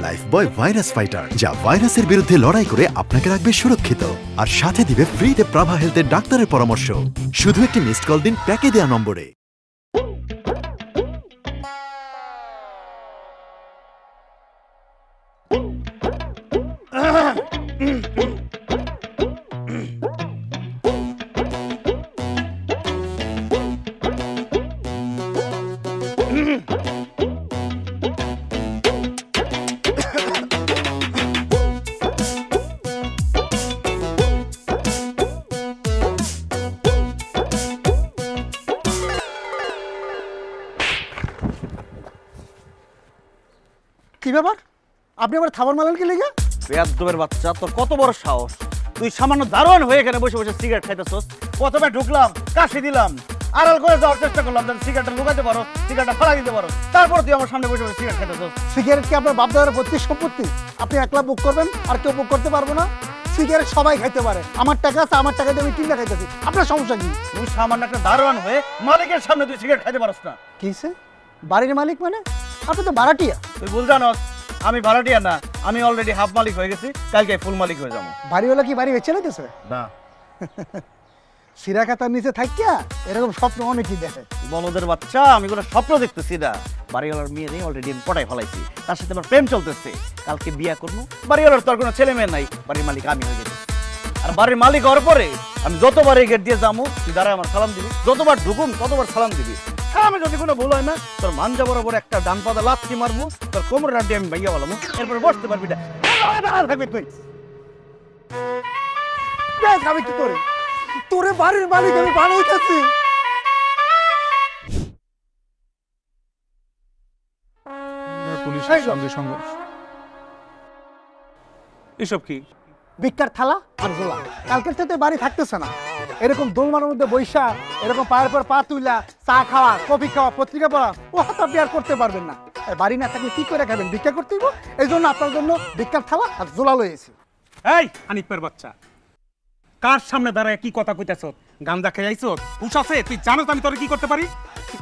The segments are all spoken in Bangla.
লাইফবয় ভাইরাস ফাইটার, যা ভাইরাসের বিরুদ্ধে লড়াই করে আপনাকে রাখবে সুরক্ষিত আর সাথে দিবে ফ্রিতে প্রাভা হেলথের ডাক্তারের পরামর্শ। শুধু একটি মিসড কল দিন প্যাকে দেওয়া নম্বরে। কি ব্যাপার? আপনি আবার থাবার মালেন কি লেগে? বেয়াদবের বাচ্চা, তোর কত বড় সাহস! তুই সামান্য দারোয়ান হয়ে এখানে বসে বসে সিগারেট খাইতেছস। প্রথমে ঢুকলাম, কাশি দিলাম, আড়াল করে যাওয়ার চেষ্টা করলাম যাতে সিগারেটটা লুকাতে পারো, সিগারেটটা ফালাই দিতে পারো। তারপর তুই আমার সামনে বসে বসে সিগারেট খাইতেছস। সিগারেট কি আপনার বাপ দাদার পৈতৃক সম্পত্তি? আপনি একলা বুক করবেন আর কেউ বুক করতে পারবো না? সিগারেট সবাই খাইতে পারে। আমার টাকা আছে, আমার টাকা দিয়ে আমি কিনে খাইতেছি। আপনার সমস্যা কি? তুই সামান্য একটা দারোয়ান হয়ে মালিকের সামনে তুই সিগারেট খাইতে পারস না। কিসে? বাড়ির মালিক মানে? আপনি তো ভাড়াটিয়া। তুই ভুল জানস, আমি ভাড়াটিয়া না, আমি অলরেডি হাফ মালিক হয়ে গেছি, কালকে ফুল মালিক হয়ে যাবো। বাড়িওয়ালা কি বাড়ি বেচে লাইতেছে? না, সিরা খাতার নিচে থাকিয়া এরকম স্বপ্ন অনেকই দেখে। বলদের বাচ্চা, আমি কোনো স্বপ্ন দেখতেছি না। বাড়িওয়ালার মেয়ে নেই, অলরেডি আমি পটাই ফেলাইছি, তার সাথে আমার প্রেম চলতেছে। কালকে বিয়া করবো, বাড়িওয়ালার তোর কোনো ছেলে মেয়ে নাই, বাড়ির মালিক আমি হয়ে গেছি। আর বাড়ির মালিক হওয়ার পরে আমি যতবার এই গেট দিয়ে যাবো তুই দাঁড়ায় আমার সালাম দিবি, যতবার ঢুকুম ততবার সালাম দিবি। আমি যদি কোনো ভুল হয় না, তোর মাঞ্জা বরাবর একটা ডান পাতা লাথি মারবো, তোর কোমরের আড্ডি আমি ভাইয়া বলামো, এরপরে বসতে পারবি না। থাকবি তুই। আমি কি করে তোরে বাড়ির মালিক আমি বানাইতেছি? পুলিশের সঙ্গে সংঘর্ষ। এসব কি? ভিক্ষার থালা আর জোলা। কালকের থেকে বাড়ি থাকতেছে না। এরকম দোলমার মধ্যে বৈশা, এরকম পায়ের পর পা তুইলা চা খাওয়া, কফি খাওয়া, পত্রিকা পড়া, ও হাত আপনি আর করতে পারবেন না। বাড়ি না থাকলে কি করে খাবেন? ভিক্ষা করতে হইব। এই জন্য আপনার জন্য ভিক্ষার থালা আর জোলা লয়েছি। এই হানিফের বাচ্চা, কার সামনে দাঁড়ায় কি কথা কইতেছ? গান্দা খেয়ে আইছ? হুশ আছে? তুই জানোস আমি তোরে কি করতে পারি?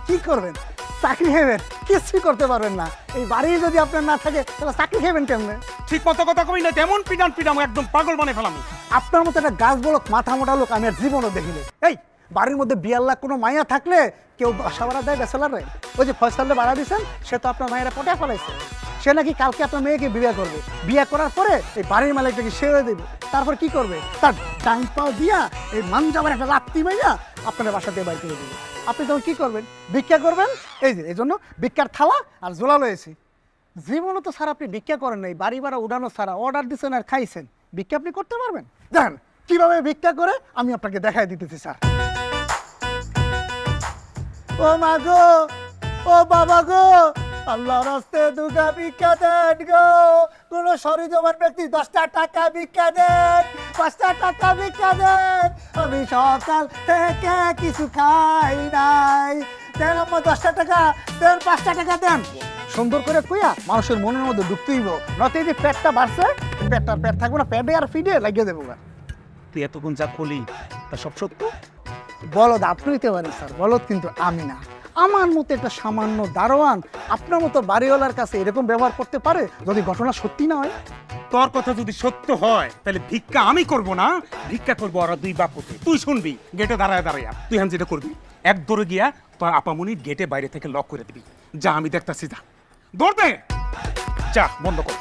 কি করবেন? চাকরি খাবেন? কিছুই করতে পারবেন না। এই বাড়ি যদি আপনার না থাকে তাহলে চাকরি খাবেন কেমনে? ঠিক মতো কথা কই না, তেমন পিডান একদম পাগল বানাই ফেলাম। আপনার মতো একটা গাছ বলক মাথা মোটা লোক আমি আর জীবনও দেখিলে। এই বাড়ির মধ্যে 42 লাখ কোনো মায়া থাকলে কেউ বাসা ভাড়া দেয় ব্যাচেলারে? ওই যে ফয়সালে ভাড়া দিয়েছেন, সে তো আপনার মায়েরা পটে ফেলাইছে। সে নাকি কালকে আপনার মেয়েকে বিয়ে করবে। বিয়ে করার পরে এই বাড়ির মালিকটাকে সেরে দেবে। তারপর কি করবে? তার ডান পাও দিয়া এই মানজাবার একটা লাত্তি মাইয়া আপনার বাসাতে বাইর করে দেবে। আপনি তখন কি করবেন? ভিক্ষা করবেন। এই যে এই জন্য ভিক্ষার থালা আর জোলা লয়েছি। জীবনও তো স্যার আপনি ভিক্ষা করেন নাই, বাড়ি ভাড়া উঠানো ছাড়া অর্ডার দিচ্ছেন আর খাইছেন। ভিক্ষা আপনি করতে পারবেন? দেখেন কিভাবে ভিক্ষা করে আমি আপনাকে দেখাই দিতেছি স্যার। ও মা গো, ও বাবা গো, আল্লাহর রাস্তে দুগা ভিক্ষা দেন গো। কোন সরিজমান ব্যক্তি 10টা টাকা ভিক্ষা দেন, 5টা টাকা ভিক্ষা দেন। আমি সকাল থেকে কিছু খাই নাই। দেন আমার 10টা টাকা দেন, 5টা টাকা দেন। সুন্দর করে কইয়া মানুষের মনের মধ্যে ঢুকতেইব, নয়তো এই যে পেটটা বাড়ছে, পেট থাকবো না, পেটে আর ফিডে লাগিয়ে দেবো। তুই এতক্ষণ যা কলি তা সব সত্য? বলদ আপনি হইতে পারেন স্যার, বলদ কিন্তু আমি না। আমার মতো একটা সামান্য দারোয়ান আপনার মতো বাড়িওয়ালার কাছে এরকম ব্যবহার করতে পারে যদি ঘটনা সত্যি না হয়? তোর কথা যদি সত্য হয় তাহলে ভিক্ষা আমি করব না, ভিক্ষা করবো ওরা দুই বাপুতে। তুই শুনবি, গেটে দাঁড়ায় দাঁড়াইয়া তুই আমি যেটা করবি, এক দৌড়ে গিয়া তোর আপামনির গেটে বাইরে থেকে লক করে দিবি। যা, আমি দেখতাছি, যা দৌড় দে, যা বন্ধ কর।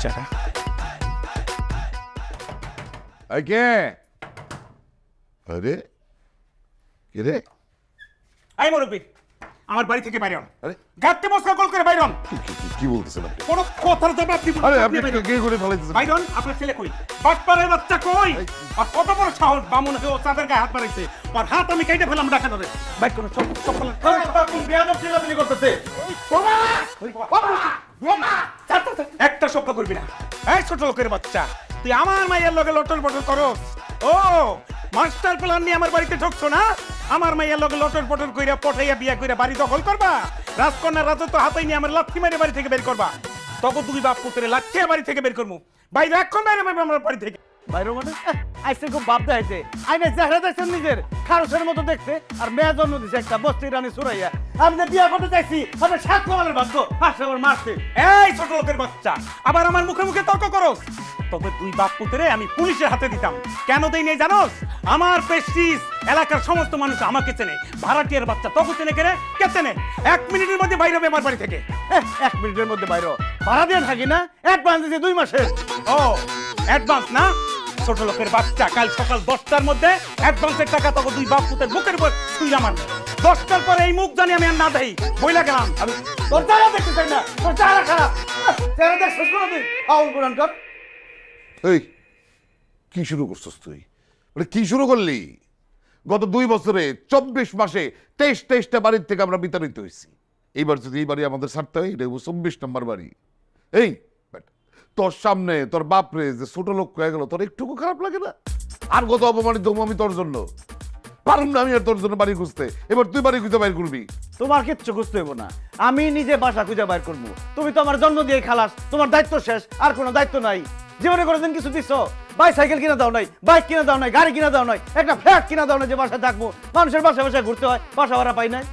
যা। কে? আরে কে রে? আই মুরব্বি, আমার বাড়ি থেকে বাইরে হন। আরে গাতে মশলা কল করে বাইরে হন। কি বলতেছেন আপনি? কোনো কথার জবাব দিব না। আরে আপনি কে করে ফেলাইতেছেন? বাইরে হন। আপনার ছেলে কই? বাটপারের বাচ্চা কই? আর কত বড় সাহস, বামুন হয়ে ও চাঁদের গায়ে হাত বাড়াইছে। আর হাত আমি কেটে ফেলাম ডাকা ধরে। বাইক করে সব ফেলেন। তুমি বেয়াদব ছেলেপেলে করতেছে। একটা শব্দ করবি না। এই ছোট লোকের বাচ্চা, তুই আমার মায়ের লগে লটল পটল করস? ও মাস্টার প্ল্যান নিয়ে আমার বাড়িতে ঢুকছো না? আমার মায়ের লগে লটল পটল কইরা পঠাইয়া বিয়া কইরা বাড়ি দখল করবা? রাজকন্যার রাজত্ব হাতেই নিয়ে আমার লাথি মারে বাড়ি থেকে বের করবা? তখন দুই বাপ পুত্রে লাথি বাড়ি থেকে বের করবো। বাইরে এখন বাইরে আমার বাড়ি থেকে। বাইরে মানে আইসে খুব ভাব দেখাইছে আইনে চেহারা দেখছেন নিজের খারসের মতো দেখতে আর মেয়ে জন্ম দিছে একটা বস্তি রানী সুরাইয়া আমি যে বিয়ে করতে চাইছি আপনার 7 কমালের ভাগ্য হাসে আবার মারছে। এই ছোট লোকের বাচ্চা আবার আমার মুখে মুখে তর্ক করো। তবে দুই বাপ পুত্রে আমি পুলিশের হাতে দিতাম। কেন দেই নাই জানোস? আমার প্রেস্টিজ এলাকার সমস্ত মানুষ আমাকে চেনে। ভাড়াটিয়ার বাচ্চা তোকে চেনে কেন? কে চেনে? 1 মিনিটের মধ্যে বাইরে হবে আমার বাড়ি থেকে। 1 মিনিটের মধ্যে বাইরে ভাড়া দিয়ে থাকি না, অ্যাডভান্স দিয়েছে 2 মাসের। ও অ্যাডভান্স না? ছোট লোকের বাচ্চা কাল সকাল 10টার মধ্যে অ্যাডভান্সের টাকা তোকে দুই বাপ পুতের বুকের উপর ছুঁড়া মারবে। 10টার পরে এই মুখ জানি আমি আর না দেই বইলা গেলাম। আমি তোর চেহারা দেখতে চাই না, তোর চেহারা খারাপ। চেহারা দেখ শেষ করে দিই আউল কোরআন কর। এই কি শুরু করছিস তুই? মানে কি শুরু করলি? গত 2 বছরে 24 মাসে 23টা বাড়ির থেকে আমরা বিতাড়িত হয়েছি। এইবার যদি এই বাড়ি আমাদের ছাড়তে হয়, এটা 24 নম্বর বাড়ি। এই বেটা, তোর সামনে তোর বাপরে যে ছোট লোক হয়ে গেল, তোর একটুকু খারাপ লাগে না? আর কত অপমানিত হবো আমি তোর জন্য? পারুম না আমি আর তোর জন্য বাড়ি খুঁজতে। এবার তুই বাড়ি খুঁজে বাইর করবি। তোমার কিচ্ছু বুঝতে হইব না, আমি নিজে বাসা খুঁজে বাইর করবো। তুমি তো আমার জন্ম দিয়ে খালাস, তোমার দায়িত্ব শেষ, আর কোনো দায়িত্ব নাই। জীবনে কোনোদিন কিছু দিছো? বাইসাইকেল কিনা দাও নাই, বাইক কিনা দাও নাই, গাড়ি কিনা দাও নাই, একটা ফ্ল্যাট কিনা দাও নাই যে বাসায় থাকবো। মানুষের বাসায় বাসায় ঘুরতে হয়, বাসা ভাড়া পাই নাই।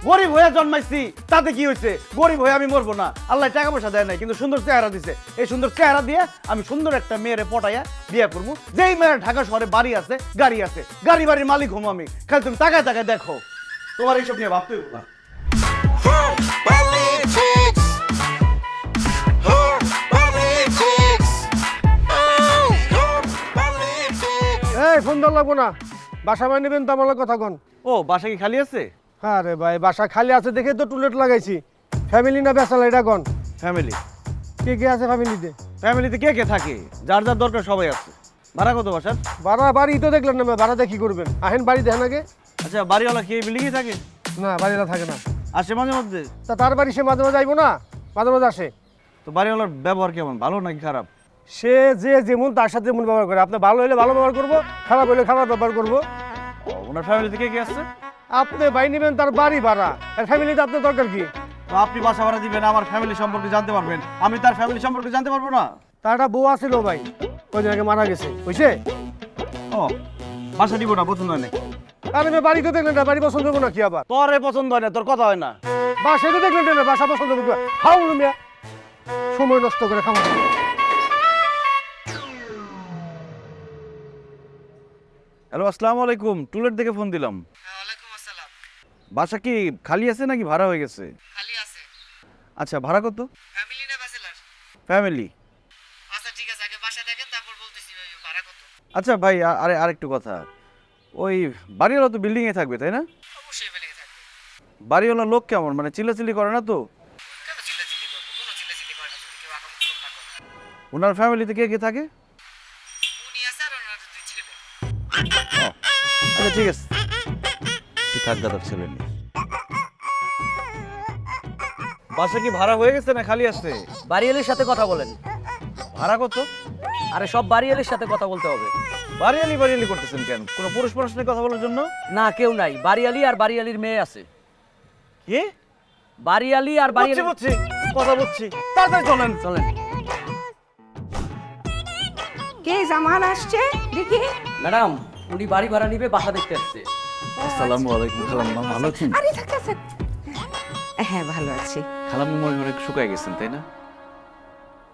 গরিব হয়ে জন্মাইছি, তাতে কি হয়েছে? গরিব হয়ে আমি মরবো না, আল্লাহ টাকা পয়সা দেয় নাই, কিন্তু সুন্দর চেহারা দিছে। এই সুন্দর চেহারা দিয়ে আমি সুন্দর একটা মেয়েরে পটাইয়া বিয়ে করবো, যেই মেয়ের ঢাকা শহরে বাড়ি আছে, গাড়ি আছে, গাড়ি বাড়ির মালিক হবো আমি। খালি তুমি তাকায় তাকায় দেখো, তোমার এইসব নিয়ে ভাবতে হইব না। এই ফোন দেওয়া লাগবো না, বাসা বাই নেবেন তো আমার লগে কথা কন। ও বাসা কি খালি আছে? হ্যাঁ রে ভাই, বাসা খালি আছে দেখে তো টুলেট লাগাইছি। ফ্যামিলি না বেসালা এটা কন। ফ্যামিলি? কে কে আছে ফ্যামিলিতে? ফ্যামিলিতে কে কে থাকে? যার যার দরকার সবাই আছে। ভাড়া কত বাসার? ভাড়া বাড়ি তো দেখলেন না, ভাড়া দেখি করবেন। আহেন বাড়ি দেখেন আগে। আচ্ছা, বাড়িওয়ালা কি এই বিল্ডিংয়ে থাকে? না, বাড়িটা থাকে না। আসে মাঝে মধ্যে? তা তার বাড়ি সে মাঝে মাঝে আইবো না, মাঝে মাঝে আসে। তো বাড়িওয়ালার ব্যবহার কেমন, ভালো নাকি খারাপ? সে যে যেমন তার সাথে যেমন ব্যবহার করে। আপনি ভালো হলে ভালো ব্যবহার করবো, খারাপ হলে খারাপ ব্যবহার করবো। ওনার ফ্যামিলিতে কে কে আছে? আপনি বাই নেবেন তার বাড়ি ভাড়া, আর ফ্যামিলিতে আপনার দরকার কি? তো আপনি বাসা ভাড়া দিবেন, আমার ফ্যামিলি সম্পর্কে জানতে পারবেন, আমি তার ফ্যামিলি সম্পর্কে জানতে পারবো না? তার একটা বউ আছিল ভাই, কদিন আগে মারা গেছে, বুঝছে? ও বাসা দিব না, পছন্দ হয় না? আর আমি বাড়ি তো দেখলেন না, বাড়ি পছন্দ হবো না কি আবার? তোর পছন্দ হয় না, তোর কথা হয় না। বাসায় তো দেখলেন না, বাসা পছন্দ হবো। খাও মিয়া, সময় নষ্ট করে খাওয়া। হ্যালো, আসসালামু আলাইকুম। টুলেট দেখে ফোন দিলাম। ওয়ালাইকুম আসসালাম। বাসা কি খালি আছে নাকি ভাড়া হয়ে গেছে? খালি আছে। আচ্ছা, ভাড়া কত? ফ্যামিলি না ব্যাচেলর? ফ্যামিলি। আচ্ছা ঠিক আছে, আগে বাসা দেখেন তারপর বলতেছি ভাড়া কত। আচ্ছা ভাই, আরেকটু কথা। ওই বাড়িওয়ালা তো বিল্ডিংয়ে থাকবে তাই না? অবশ্যই ফেলে থাকবে। বাড়িওয়ালা লোক কেমন, মানে চিল্লাচিল্লি করে না তো? কেন চিল্লাচিল্লি করবো? কোনো চিল্লাচিল্লি করে না যদি কেউ আকাম না করে। ওনার ফ্যামিলিতে কে কে থাকে? উনি আছে আর ওনার 2 ছেলে। ও, আচ্ছা ঠিক আছে, তুই থাক দাদার ছেলে নিয়ে। বাসা কি ভাড়া হয়ে গেছে না খালি আছে? বাড়িয়ালির সাথে কথা বলেন। ভাড়া কত? আরে সব বাড়িয়ালির সাথে কথা বলতে হবে। বাড়িয়ালি করতেছেন কেন? কোনো পুরুষ মানুষ নিয়ে কথা বলার জন্য? না, কেউ নাই। বাড়িয়ালি আর বাড়িয়ালির মেয়ে আছে। কি? বাড়িয়ালি আর বাড়িয়ালি। বুঝছি, কথা বুঝছি, তাড়াতাড়ি চলেন। চলেন। কে জামান আসছে দেখি? ম্যাডাম, উনি বাড়ি ভাড়া নিবে, বাসা দেখতে আসছে। আসসালামু আলাইকুম। খালাম্মা ভালো আছেন? আরে থাক। হ্যাঁ ভালো আছি। খালাম্মা মনে হয় শুকায় গেছেন তাই না?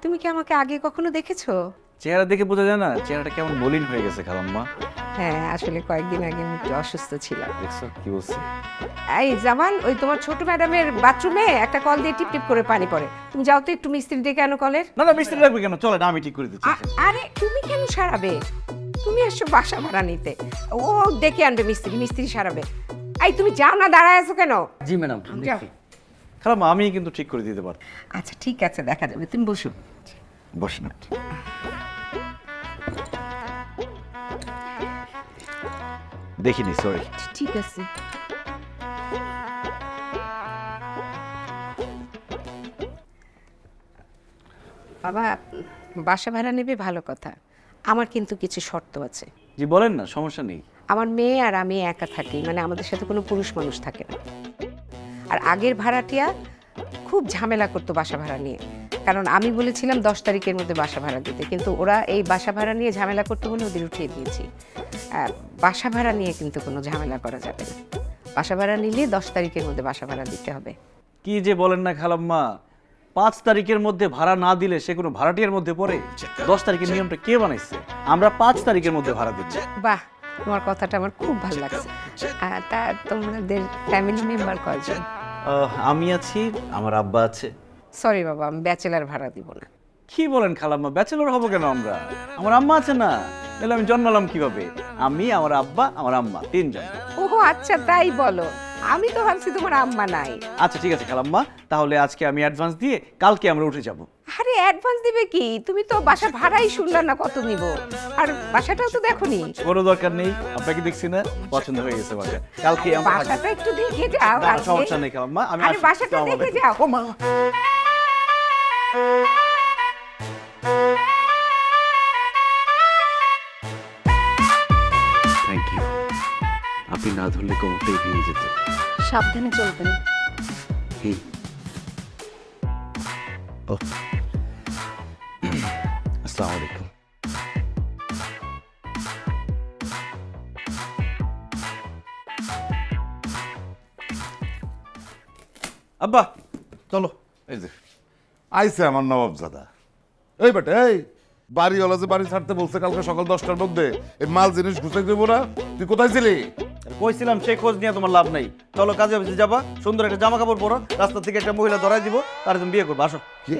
তুমি কি আমাকে আগে কখনো দেখেছো? চেহারা দেখে বোঝা যায় না চেহারাটা কেমন মলিন হয়ে গেছে খালাম্মা? হ্যাঁ, আসলে কয়েকদিন আগে আমি একটু অসুস্থ ছিলাম। দেখছো কি বলছি? এই জামান, ওই তোমার ছোট ম্যাডামের বাথরুমে একটা কল দিয়ে টিপ টিপ করে পানি পড়ে। তুমি যাও তো একটু মিস্ত্রি ডেকে আনো কলের। না না, মিস্ত্রি লাগবে কেন? চলে না, আমি ঠিক করে দিচ্ছি। আরে তুমি কেন সারাবে? তুমি এসো বাসা ভাড়া নিতে, ও ডেকে আনবে মিস্ত্রি, মিস্ত্রি সারাবে। এই তুমি যাও না, দাঁড়ায় আছো কেন? জি ম্যাডাম। যাও। খালাম্মা আমি কিন্তু ঠিক করে দিতে পারতাম। আচ্ছা ঠিক আছে, দেখা যাবে, তুমি বসো। বসেন। দেখিনি, সরি। ঠিক আছে। বাবা, বাসা ভাড়া নেবে ভালো কথা, আমার কিন্তু কিছু শর্ত আছে। জি বলেন না, সমস্যা নেই। আমার মেয়ে আর আমি একা থাকি, মানে আমাদের সাথে কোনো পুরুষ মানুষ থাকে না। আর আগের ভাড়াটিয়া খুব ঝামেলা করতো বাসা ভাড়া নিয়ে, কারণ আমি বলেছিলাম 10 তারিখের মধ্যে বাসা ভাড়া দিতে, কিন্তু ওরা এই বাসা ভাড়া নিয়ে ঝামেলা করতে বলে ওদের উঠিয়ে দিয়েছি। বাসা ভাড়া নিয়ে কিন্তু কোনো ঝামেলা করা যাবে না। বাসা ভাড়া নিলে 10 তারিখের মধ্যে বাসা ভাড়া দিতে হবে। কি যে বলেন না খালাম্মা, 5 তারিখের মধ্যে ভাড়া না দিলে সে কোনো ভাড়াটিয়ার মধ্যে পড়ে? 10 তারিখের নিয়মটা কে বানাইছে? আমরা 5 তারিখের মধ্যে ভাড়া দিচ্ছি। বাহ, তোমার কথাটা আমার খুব ভালো লাগছে। তা তোমাদের ফ্যামিলি মেম্বার কয়জন? আমি আছি, আমার আব্বা আছে। সরি বাবা, আমি ব্যাচেলার ভাড়া দিব না। কি বলেন খালাম্মা, ব্যাচেলর হবো কেন আমরা? আমার আম্মা আছে না, তাহলে আমি জন্মালাম কিভাবে? আমি, আমার আব্বা, আমার আম্মা, 3 জন। ও আচ্ছা, তাই বলো। আমি তো ভাবছি তোমার আম্মা নাই। আচ্ছা ঠিক আছে খালাম্মা, তাহলে আজকে আমি অ্যাডভান্স দিয়ে কালকে আমরা উঠে যাব। আরে অ্যাডভান্স দিবে কি? তুমি তো বাসা ভাড়াই শুনলা না কত নিব, আর বাসাটাও তো দেখোনি। কোনো দরকার নেই, আপনাকে দেখছি না, পছন্দ হয়ে গেছে বাসা। কালকে আমরা বাসাটা একটু দেখে যাও। না, আজকে। সমস্যা নেই খালাম্মা, আমি আরে আসছি। বাসাটা আসসালামু দেখে আলাইকুম। যাও। ও মা, থ্যাংক ইউ। আপনি না ধরলে কোমরটাই ভেঙে যেত। সাবধানে চলবেন। হুম। ও আসসালামু আলাইকুম। আব্বা চলো। এই যে আইছে আমার নবাবজাদা। এই বেটা, এই বাড়িওয়ালা যে বাড়ি ছাড়তে বলছে কালকে সকাল 10টার মধ্যে, এই মাল জিনিস গুছাই দেবো না? তুই কোথায় ছিলি? কইছিলাম সেই খোঁজ নিয়ে তোমার লাভ নাই। চলো কাজে অফিসে যাবা, সুন্দর একটা জামা কাপড় পরো, রাস্তা থেকে একটা মহিলা ধরাই দিব, তার তুমি বিয়ে করবা। আসো। কি?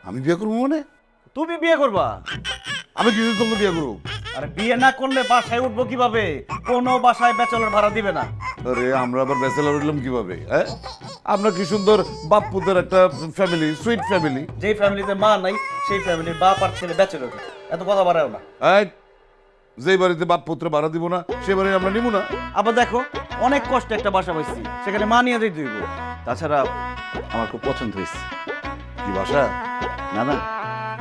আমি বিয়ে করবো মানে? তুমি বিয়ে করবা? আমি কিছু তোকে বিয়ে করবো? আরে বিয়ে না করলে বাসায় উঠবো কিভাবে? কোনো বাসায় ব্যাচেলর ভাড়া দিবে না। আরে আমরা আবার ব্যাচেলর হইলাম কিভাবে? হ্যাঁ, আমরা কি সুন্দর বাপ্পুদের একটা ফ্যামিলি, সুইট ফ্যামিলি। যেই ফ্যামিলিতে মা নাই সেই ফ্যামিলির বাপ আর ছেলে ব্যাচেলর। এত কথা বাড়াও না। এই যেই বাড়িতে বাপ পুত্র ভাড়া দিব না সে বাড়ি আমরা নিব না। আবার দেখো, অনেক কষ্টে একটা বাসা পাইছি, সেখানে মা নিয়ে যেতে হইব। তাছাড়া আমার খুব পছন্দ হয়েছে। কি বাসা? না না,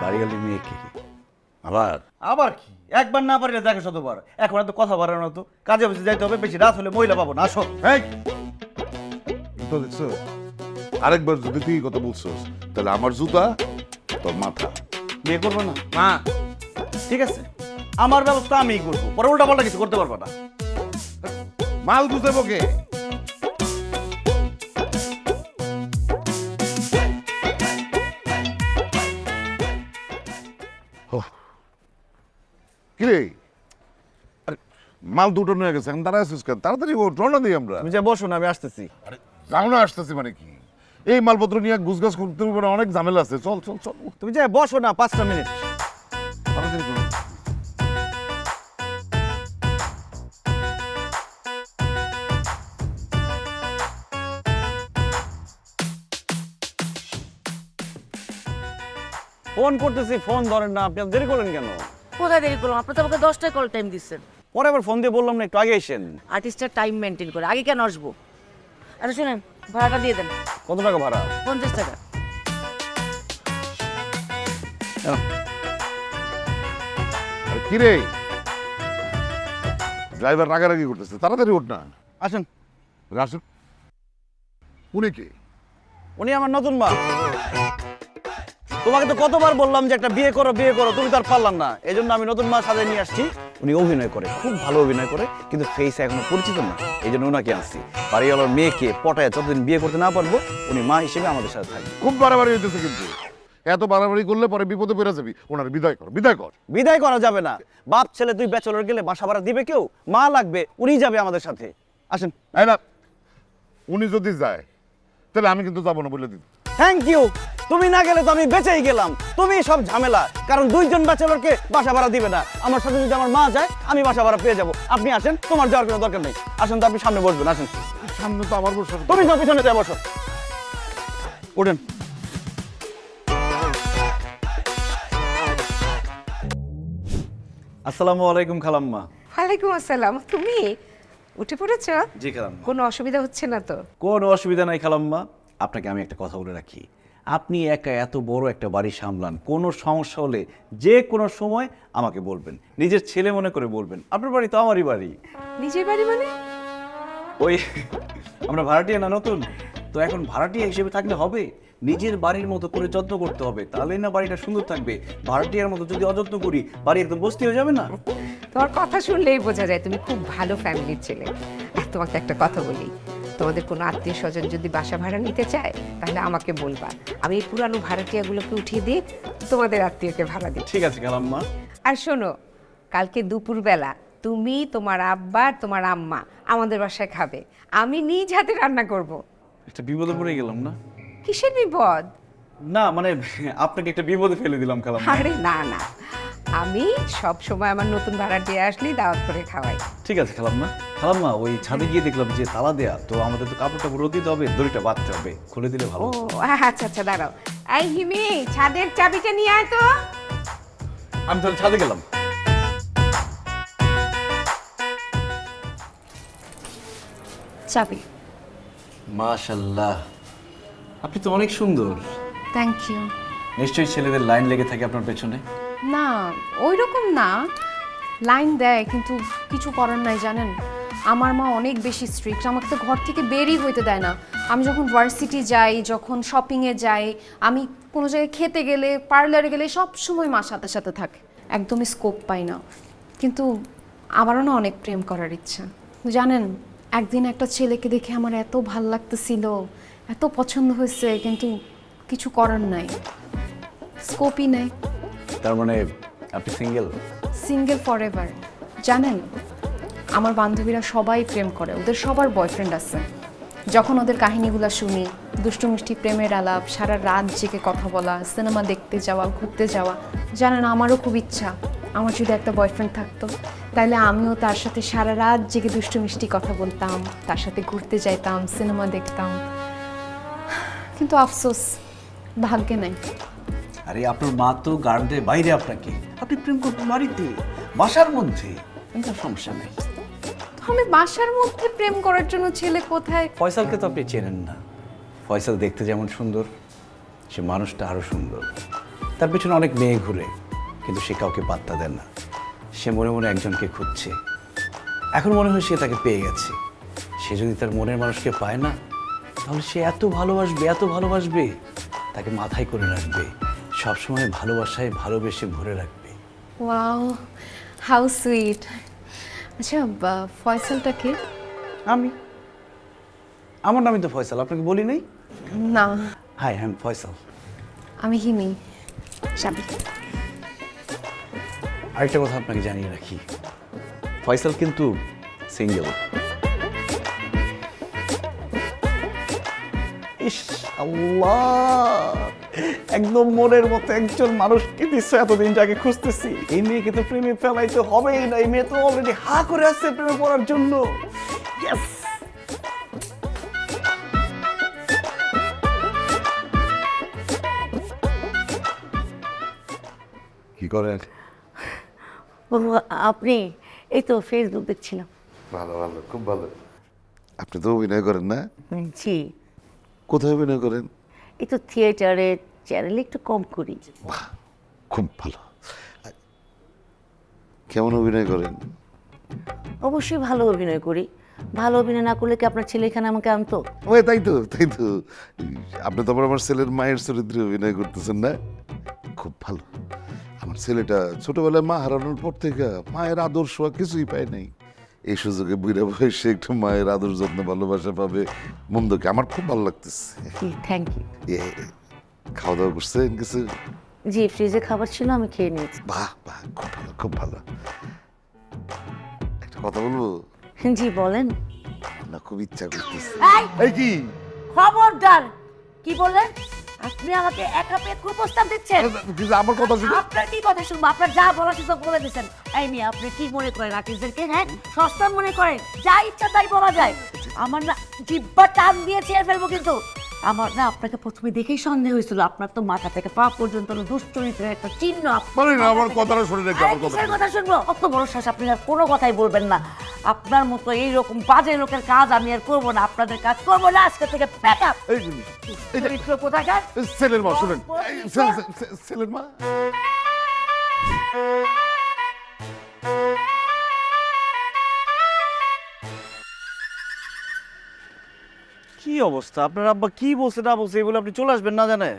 বাড়িওয়ালি মেয়েকে। আবার আবার কি, একবার না পারিলে দেখে শতবার। এখন এত কথা বাড়ানো না তো, কাজে অফিসে যাইতে হবে, বেশি রাত হলে মহিলা পাবো না। আসো। এই তো দেখছো, আরেকবার যদি তুই এই কথা বলছস তাহলে আমার জুতা তোর মাথা। বিয়ে করবো না? মা, ঠিক আছে, আমার ব্যবস্থা আমিই করবো, পরে উল্টা পাল্টা কিছু করতে পারবো না। মাল গুছাবো কে? কিরে, আরে মাল দুটো নিয়ে গেছে, এখন দাঁড়ায় আছিস কেন? তাড়াতাড়ি ওঠ, রওনা দিই আমরা। তুমি যা বসো না, আমি আসতেছি। রওনা আসতেছি মানে কি? এই মালপত্র নিয়ে গুছগাছ করতে হবে, অনেক ঝামেলা আছে। চল চল চল, তুমি যা বসো না, 5টা মিনিট। তাড়াতাড়ি করো। ফোন করতেছি, ফোন ধরেন না, আপনি এত দেরি করলেন কেন? কোথায় দেরি করলাম? আপনি তো আমাকে 10টায় কল টাইম দিচ্ছেন। পরে আবার ফোন দিয়ে বললাম না একটু আগে এসেন। আর্টিস্টটা টাইম মেনটেন করে, আগে কেন আসবো? আচ্ছা শুনেন, ভাড়াটা দিয়ে দেন। কত টাকা ভাড়া? 50 টাকা। আরে কিরে, ড্রাইভার রাগারাগি করতেছে, তাড়াতাড়ি ওঠ না। আসেন। আসুন। উনি কে? উনি আমার নতুন মা। তোমাকে তো কতবার বললাম যে একটা বিয়ে করো বিয়ে করো, তুমি তো আর পারলাম না। এই জন্য আমি নতুন মা সাজায় নিয়ে আসছি। উনি অভিনয় করে, খুব ভালো অভিনয় করে, কিন্তু ফেস এখনো পরিচিত না। এই জন্য ওনাকে আসছি। বাড়িওয়ালার মেয়েকে পটায় যতদিন বিয়ে করতে না পারবো, উনি মা হিসেবে আমাদের সাথে থাকবে। খুব বাড়াবাড়ি হইতেছে কিন্তু। এত বাড়াবাড়ি করলে পরে বিপদে পড়ে যাবি। ওনার বিদায় কর, বিদায় কর। বিদায় করা যাবে না। বাপ ছেলে দুই ব্যাচেলর গেলে বাসা ভাড়া দিবে কেউ? মা লাগবে, উনি যাবে আমাদের সাথে। আসেন। এই না, উনি যদি যায় তাহলে আমি কিন্তু যাবো না বলে দিই। Thank you. তুমি না গেলে তো আমি বেঁচেই গেলাম। তুমি সব ঝামেলা, কারণ 2 জন ব্যাচেলরকে বাসা ভাড়া দিবে না। আমার সাথে যদি আমার মা যায়, আমি বাসা ভাড়া পেয়ে যাবো। আপনি আসেন, তোমার যাওয়ার কোনো দরকার নেই। আসেন তো, আপনি সামনে বসবেন। আসেন। সামনে তো আমার বসে। তুমি তো পিছনে যা বসো। ওঠেন। আসসালামু আলাইকুম খালাম্মা। ওয়ালাইকুম আসসালাম। তুমি উঠে পড়েছো? জি খালাম্মা। কোনো অসুবিধা হচ্ছে না তো? কোনো অসুবিধা নাই খালাম্মা। আপনাকে আমি একটা কথা বলে রাখি, আপনি একা এত বড় একটা বাড়ি সামলান, কোনো সমস্যা হলে যে কোনো সময় আমাকে বলবেন, নিজের ছেলে মনে করে বলবেন। আপনার বাড়ি তো আমারই বাড়ি। নিজের বাড়ি মানে? ওই আমরা ভাড়াটিয়া না নতুন, তো এখন ভাড়াটিয়া হিসেবে থাকলে হবে? নিজের বাড়ির মতো করে যত্ন করতে হবে, তাহলেই না বাড়িটা সুন্দর থাকবে। ভাড়াটিয়ার মতো যদি অযত্ন করি, বাড়ি একদম বস্তি হয়ে যাবে না। তোমার কথা শুনলেই বোঝা যায় তুমি খুব ভালো ফ্যামিলির ছেলে। আর তোমাকে একটা কথা বলি, তোমাদের কোনো আত্মীয় স্বজন যদি বাসা ভাড়া নিতে চায় তাহলে আমাকে বলবা, আমি এই পুরানো ভাড়াটিয়াগুলোকে উঠিয়ে দিয়ে তোমাদের আত্মীয়কে ভাড়া দিই। ঠিক আছে খালাম্মা। আর শোনো, কালকে দুপুরবেলা তুমি, তোমার আব্বা আর তোমার আম্মা আমাদের বাসায় খাবে। আমি নিজ হাতে রান্না করব। একটা বিপদে পড়ে গেলাম না? কিসের বিপদ? না মানে আপনাকে একটা বিপদে ফেলে দিলাম খালাম্মা। আরে না না, আমি সব সময় আমার নতুন ভাড়াটিয়া আসলেই দাওয়াত করে খাওয়াই। ঠিক আছে খালাম্মা। খালাম্মা, ওই ছাদে গিয়ে দেখলাম যে তালা দেয়া, তো আমাদের তো কাপড় টাপড় রোদ দিতে হবে, দড়িটা বাঁধতে হবে, খুলে দিলে ভালো। ও আচ্ছা আচ্ছা, দাঁড়াও। এই হিমি, ছাদের চাবিটা নিয়ে আয় তো। আমি তাহলে ছাদে গেলাম। চাবি। মাশাআল্লাহ, আপনি তো অনেক সুন্দর। Thank you. নিশ্চয়ই ছেলেদের লাইন লেগে থাকে আপনার পেছনে। না, ওই রকম না, লাইন দেয় কিন্তু কিছু করার নাই জানেন। আমার মা অনেক বেশি স্ট্রিক্ট, আমাকে তো ঘর থেকে বেরই হইতে দেয় না। আমি যখন ভার্সিটি যাই, যখন শপিংয়ে যাই, আমি কোনো জায়গায় খেতে গেলে, পার্লারে গেলে সব সময় মা সাথে সাথে থাকে। একদমই স্কোপ পাই না। কিন্তু আমারও না অনেক প্রেম করার ইচ্ছা। জানেন, একদিন একটা ছেলেকে দেখে আমার এত ভাল লাগতেছিল, এত পছন্দ হয়েছে, কিন্তু কিছু করার নাই, স্কোপই নেই। তার মানে আপনি সিঙ্গেল? Single for ever. জানেন, আমার বান্ধবীরা সবাই প্রেম করে, ওদের সবার বয়ফ্রেন্ড আছে। যখন ওদের কাহিনীগুলো শুনি, দুষ্টু মিষ্টি প্রেমের আলাপ, সারা রাত জেগে কথা বলা, সিনেমা দেখতে যাওয়া, ঘুরতে যাওয়া, জানেন আমারও খুব ইচ্ছা আমার যদি একটা বয়ফ্রেন্ড থাকতো, তাহলে আমিও তার সাথে সারা রাত জেগে দুষ্টু মিষ্টি কথা বলতাম, তার সাথে ঘুরতে যাইতাম, সিনেমা দেখতাম। কিন্তু আফসোস, ভাগ্যে নাই। আরে আপনার মা তো গার্ডের বাইরে, আপনাকে আপনি প্রেম করবেন বাড়িতে, বাসার মধ্যে, কোনো সমস্যা নেই। তো আমি বাসার মধ্যে প্রেম করার জন্য ছেলে কোথায়? ফয়সালকে তো আপনি চেনেন না। ফয়সাল দেখতে যেমন সুন্দর, সে মানুষটা আরো সুন্দর। তার পেছনে অনেক মেয়ে ঘুরে, কিন্তু সে কাউকে পাত্তা দেন না। সে মনে মনে একজনকে খুঁজছে। এখন মনে হয় সে তাকে পেয়ে গেছে। সে যদি তার মনের মানুষকে পায় না, তাহলে সে এত ভালোবাসবে, এত ভালোবাসবে, তাকে মাথায় করে রাখবে, সবসময় ভালোবাসায় ভালোবেসে ভরে রাখবে। Wow, how sweet. আচ্ছা, ফয়সালটা কে? আমার নামই তো ফয়সাল, আপনাকে বলি নাই? না, হাই, আই এম ফয়সাল। আমি হিমি। চাবি। আরেকটা কথা আপনাকে জানিয়ে রাখি, ফয়সাল কিন্তু সিঙ্গেল। ইস আল্লাহ, একদম মনের মতো একজন মানুষকে দিচ্ছে, এতদিন যাকে খুঁজতেছি। এই মেয়েকে তো প্রেমে ফেলাইতে হবেই না, এই মেয়ে তো অলরেডি হা করে আসছে প্রেমে পড়ার জন্য। ইয়েস। কি করেন? ও আপনি? এই তো ফেসবুক দেখছিলাম। ভালো ভালো, খুব ভালো। আপনি তো অভিনয় করেন না? জি, কোথায় অভিনয় করেন? এই তো থিয়েটারে, চ্যানেলে একটু কম করি। বাহ, খুব ভালো। কেমন অভিনয় করেন? অবশ্যই ভালো অভিনয় করি। ভালো অভিনয় না করলে কি আপনার ছেলে এখানে আমাকে আনতো? ওই তাই তো, তাই তো। আপনি তো আবার আমার ছেলের মায়ের চরিত্রে অভিনয় করতেছেন না? খুব ভালো। আমার ছেলেটা ছোটবেলায় মা হারানোর পর থেকে মায়ের আদর্শ কিছুই পায় নাই। এই সুযোগে বুড়া বয়সে একটু মায়ের আদর যত্ন ভালোবাসা পাবে, মন্দকে আমার খুব ভালো লাগতেছে। জি, থ্যাংক ইউ। খাওয়া দাওয়া করছেন কিছু? জি, ফ্রিজে খাবার ছিল, আমি খেয়ে নিয়েছি। বাহ বাহ, খুব ভালো, খুব ভালো। একটা কথা বলবো? জি বলেন। না, খুব ইচ্ছা করতেছে। এই! এই কি? খবরদার! কি বললেন? আপনি আমাকে একা পেয়ে কুপ্রস্তাব দিচ্ছেন? আমার কথা শুনে আপনার কি কথা শুনবো? আপনার যা বলার সব বলে দিচ্ছেন। এই মেয়ে, আপনি কি মনে করেন আর্টিস্টদেরকে? হ্যাঁ, সস্তা মনে করেন? যা ইচ্ছা তাই বলা যায়? আমার না জিব্বা টান দিয়ে ছেড়ে ফেলবো কিন্তু। আমার না আপনাকে প্রথমে দেখেই সন্দেহ হয়েছিল। আপনার তো মাথা থেকে পা পর্যন্ত দুশ্চরিত্রের একটা চিহ্ন। মানে না, আমার কথাটা শুনে নাকি? আরে আমার কথা কিসের কথা শুনবো? অত বড় শ্বাস, আপনি আর কোনো কথাই বলবেন না। আপনার মতো এইরকম বাজে লোকের কাজ আমি আর করবো না। আপনাদের কাজ করবো না আজকে থেকে। Pack up! চরিত্র কোথাকার? ছেলের মা, শুনেন, ছেলের মা। কি অবস্থা? আপনার আব্বা কি বলছে না বলছে এগুলো আপনি চলে আসবেন না জানে?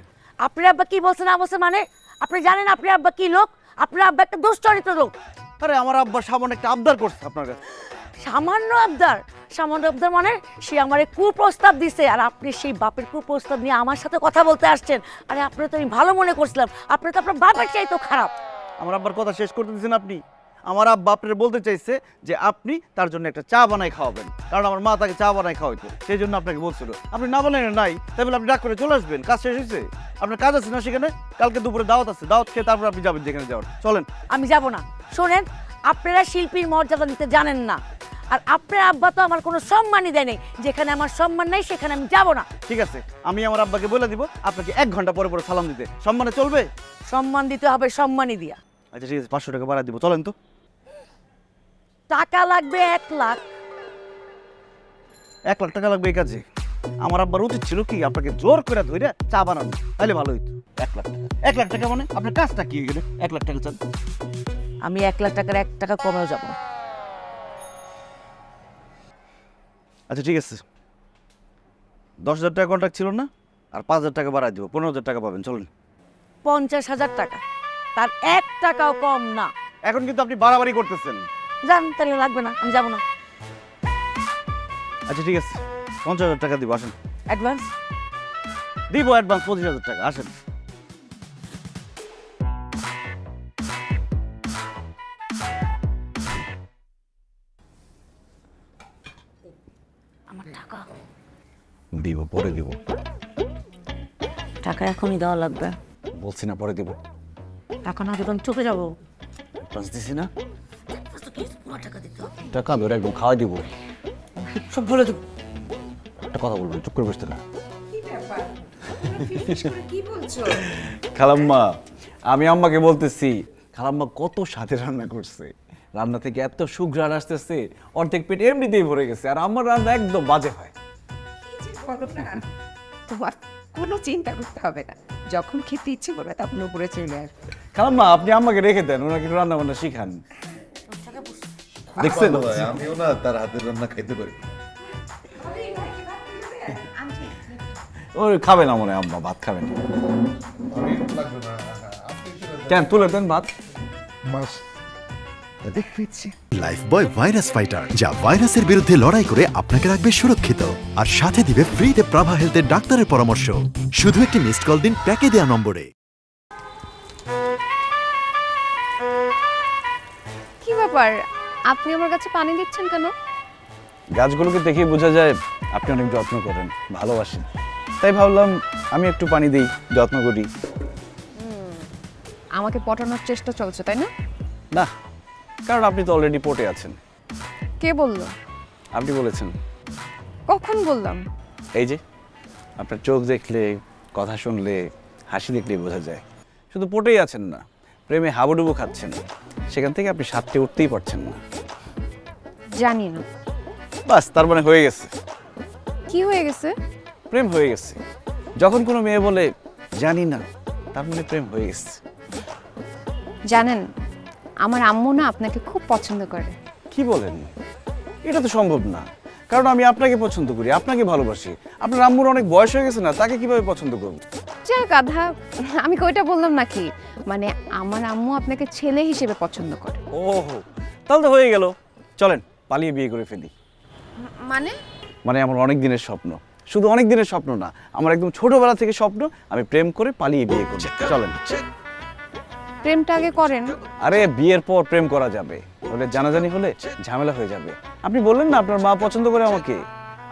আপনার আব্বা কি বলছে না বলছে মানে আপনি জানেন আপনার আব্বা কি লোক? আপনার আব্বা একটা দুশ্চরিত্র লোক। আরে আমার আব্বা সামনে একটা আবদার করছে আপনার কাছে। সামান্য আবদার? সামান্য আবদার মানে সে আমারে কুপ্রস্তাব দিছে আর আপনি সেই বাপের কুপ্রস্তাব নিয়ে আমার সাথে কথা বলতে আসছেন। আরে আপনি তো আমি ভালো মনে করছিলাম, আপনি তো আপনার বাপের চাইতো খারাপ। আমার আব্বার কথা শেষ করতে দিয়েছেন আপনি? আমার আব্বা আপনার বলতে চাইছে যে আপনি তার জন্য একটা চা বানাই খাওয়াবেন, কারণ আমার মা তাকে চা বানাই খাওয়াইতো, সেই জন্য আপনাকে বলছিল। আপনি না বলেন নাই, তাই বলে আপনি ডাক করে চলে আসবেন? কাজ শেষ হয়েছে, আপনার কাজ আছে না সেখানে? কালকে দুপুরে দাওয়াত আছে, দাওয়াত খেয়ে তারপর আপনি যাবেন যেখানে যাওয়ার। চলেন। আমি যাব না। শোনেন, আপনারা শিল্পীর মর্যাদা দিতে জানেন না, আর আপনার আব্বা তো আমার কোনো সম্মানই দেয় নাই। যেখানে আমার সম্মান নাই সেখানে আমি যাব না। ঠিক আছে, আমি আমার আব্বাকে বলে দিব আপনাকে 1 ঘন্টা পরে পরে সালাম দিতে। সম্মানে চলবে? সম্মান দিতে হবে, সম্মানই দিয়া। আচ্ছা ঠিক আছে, 500 টাকা বাড়া দিব। চলেন তো। টাকা লাগবে 1 লাখ। 1 লাখ টাকা লাগবে এই কাজে? আমার আব্বার উচিত ছিল কি আপনাকে জোর করে ধরে চা বানানো, তাহলে ভালো হইতো। 1 লাখ টাকা? 1 লাখ টাকা মানে আপনার কাজটা কি হয়ে গেলে 1 লাখ টাকা চান? আমি 1 লাখ টাকার 1 টাকা কমেও যাব। আচ্ছা ঠিক আছে, 10,000 টাকা কন্ট্রাক্ট ছিল না? আর 5,000 টাকা বাড়াই দিব, 15,000 টাকা পাবেন। চলেন। 50,000 টাকা, তার 1 টাকাও কম না। এখন কিন্তু আপনি বাড়াবাড়ি করতেছেন। জান, তাহলে লাগবে না, আমি যাব না। আচ্ছা ঠিক আছে, 50,000 টাকা দিব, আসেন। অ্যাডভান্স দিব, অ্যাডভান্স 25,000 টাকা, আসেন। আমার টাকা। দিব, পরে দিব। টাকা এখনই দেওয়া লাগবে। বলছি না পরে দিব। টাকা না দিলে আমি চলে যাবো। অ্যাডভান্স দিছি না? টাকা দিতে হবে। টাকা ধরে একদম খাওয়াই দিব। সব বলে দেবো। একটা কথা বলবেন, চুপ করে বসতে না। কি বলছো? খালাম্মা, আমি আম্মাকে বলতেছি খালাম্মা কত স্বাদে রান্না করছে, রান্না থেকে এত সুঘ্রাণ আসতেছে, অর্ধেক পেট এমনিতেই ভরে গেছে, আর আমার রান্না একদম বাজে হয়। তোমার কোনো চিন্তা করতে হবে না, যখন খেতে ইচ্ছে করবে তখন উপরে চলে আসবে। খালাম্মা আপনি আম্মাকে রেখে দেন, ওনাকে একটু রান্না বান্না শিখান। দেখছেন, আমিও না তার হাতের রান্না খাইতে পারি। ওই খাবে না মনে হয় আম্মা, ভাত খাবেন। কেন তুলে দেন ভাত। লাইফবয় ভাইরাস ফাইটার, যা ভাইরাসের বিরুদ্ধে লড়াই করে আপনাকে রাখবে সুরক্ষিত আর সাথে দিবে ফ্রিতে প্রাভা হেলথের ডাক্তারের পরামর্শ। শুধু একটি মিসড কল দিন প্যাকে দেওয়া নম্বরে। কি ব্যাপার, আপনি আমার কাছে পানি দিচ্ছেন কেন? গাছগুলোকে দেখেই বোঝা যায় আপনি অনেক যত্ন করেন, ভালোবাসেন, তাই ভাবলাম আমি একটু পানি দিই, যত্ন করি। আমাকে পটানোর চেষ্টা চলছে, তাই না? না, কারণ আপনি তো অলরেডি পটে আছেন। কে বললো? আপনি বলেছেন। কখন বললাম? এই যে আপনার চোখ দেখলে, কথা শুনলে, হাসি দেখলেই বোঝা যায় শুধু পটেই আছেন না, প্রেমে হাবুডুবু খাচ্ছেন। সেখান থেকে আপনি সাথে উঠতেই পারছেন না। জানি না। বাস, তার মানে হয়ে গেছে। কি হয়ে গেছে? প্রেম হয়ে গেছে। যখন কোনো মেয়ে বলে জানি না, তার মানে প্রেম হয়ে গেছে। জানেন, আমার আম্মু না আপনাকে খুব পছন্দ করে। কি বলেন? এটা তো সম্ভব না, কারণ আমি আপনাকে পছন্দ করি, আপনাকে ভালোবাসি। আপনার আম্মুর অনেক বয়স হয়ে গেছে না, তাকে কিভাবে পছন্দ করব? যা গাধা, আমি কইটা বললাম নাকি? মানে আমার আম্মু আপনাকে ছেলে হিসেবে পছন্দ করে। ওহো, তাহলে তো হয়ে গেল। চলেন পালিয়ে বিয়ে করে ফেলি। মানে? মানে আমার অনেক দিনের স্বপ্ন, শুধু অনেক দিনের স্বপ্ন না, আমার একদম ছোটবেলা থেকে স্বপ্ন আমি প্রেম করে পালিয়ে বিয়ে করি। চলেন। প্রেমটা আগে করেন। আরে বিয়ের পর প্রেম করা যাবে, ওদের জানাজানি হলে ঝামেলা হয়ে যাবে। আপনি বললেন না আপনার মা পছন্দ করে আমাকে,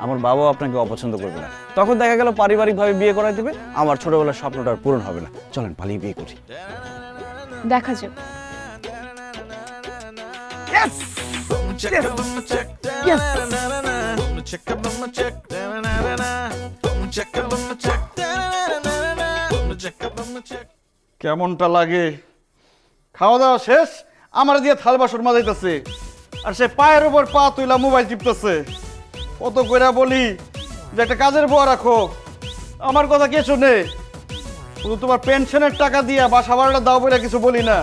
আমার বাবাও আপনাকে অপছন্দ করবে না, তখন দেখা গেল পারিবারিকভাবে বিয়ে করাই দেবে, আমার ছোটবেলার স্বপ্নটা আর পূরণ হবে না। চলেন পালিয়ে বিয়ে করি। দেখা যাবে। কেমনটা লাগে? খাওয়া দাওয়া শেষ, আমার দিয়ে থাল বাসন মাজাইতেছে, আর সে পায়ের উপর পা তুইলা মোবাইল টিপতেছে। কত কইরা বলি যে একটা কাজের বুয়া রাখো, আমার কথা কে শুনে? শুধু তোমার পেনশনের টাকা দিয়া বাসা ভাড়াটা দাও বলে কিছু বলি না।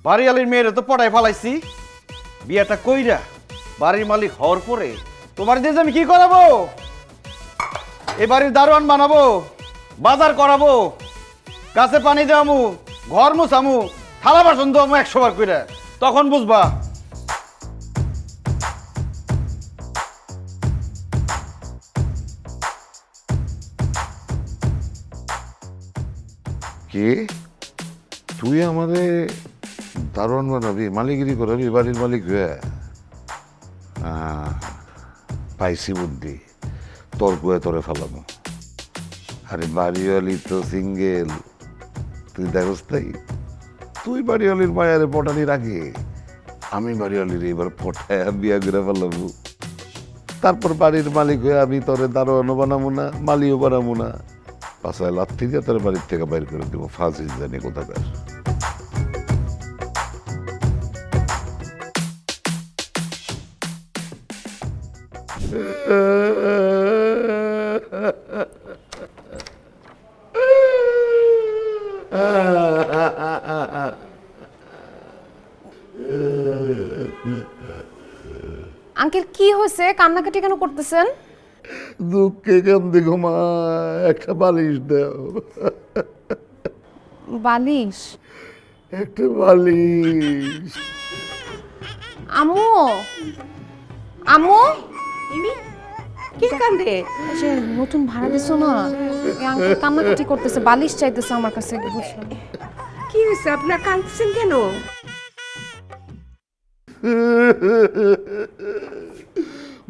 বাড়িওয়ালির মেয়েরে তো পড়ায় ফালাইছি, বিয়েটা কইরা বাড়ির মালিক হওয়ার পরে তোমার দিয়ে যে আমি কি করাবো? এই বাড়ির দারোয়ান বানাবো, বাজার করাবো, গাছে পানি দেওয়ামু, ঘর মুছামু, থালা বাসন দেওয়ামু 100 বার করে, তখন বুঝবা। কে তুই আমাদের দারোয়ান বানাবি, মালিগিরি করাবি, বাড়ির মালিক হয়ে? পাইছি বুদ্ধি, তোর কুয়ে তোরে ফেলানো। আরে বাড়িওয়ালি তো সিঙ্গেল, তুই দেখোস তাই? তুই বাড়িওয়ালির মায়ারে পটানির আগে আমি বাড়িওয়ালির এবার পটায় বিয়া করে ফেলাবো। তারপর বাড়ির মালিক হয়ে আমি তোরে দারোয়ানও বানাবো না, মালিও বানাবো না, পাশায় লাথি দিয়ে তোর বাড়ির থেকে বাইর করে দেবো। ফাঁসি জানি কোথাকার। আঙ্কেল কি হয়েছে, কান্নাকাটি কেন করতেছেন? দুঃখে কান্দে ঘুমা, একটা বালিশ দাও। বালিশ? একটা বালিশ। আম্মু, আম্মু, কি কান্দে? যে নতুন ভাড়া দিছো না, এই আঙ্কেল কান্নাকাটি করতেছে, বালিশ চাইতেছে আমার কাছে। কি হয়েছে আপনার, কাঁদছেন কেন?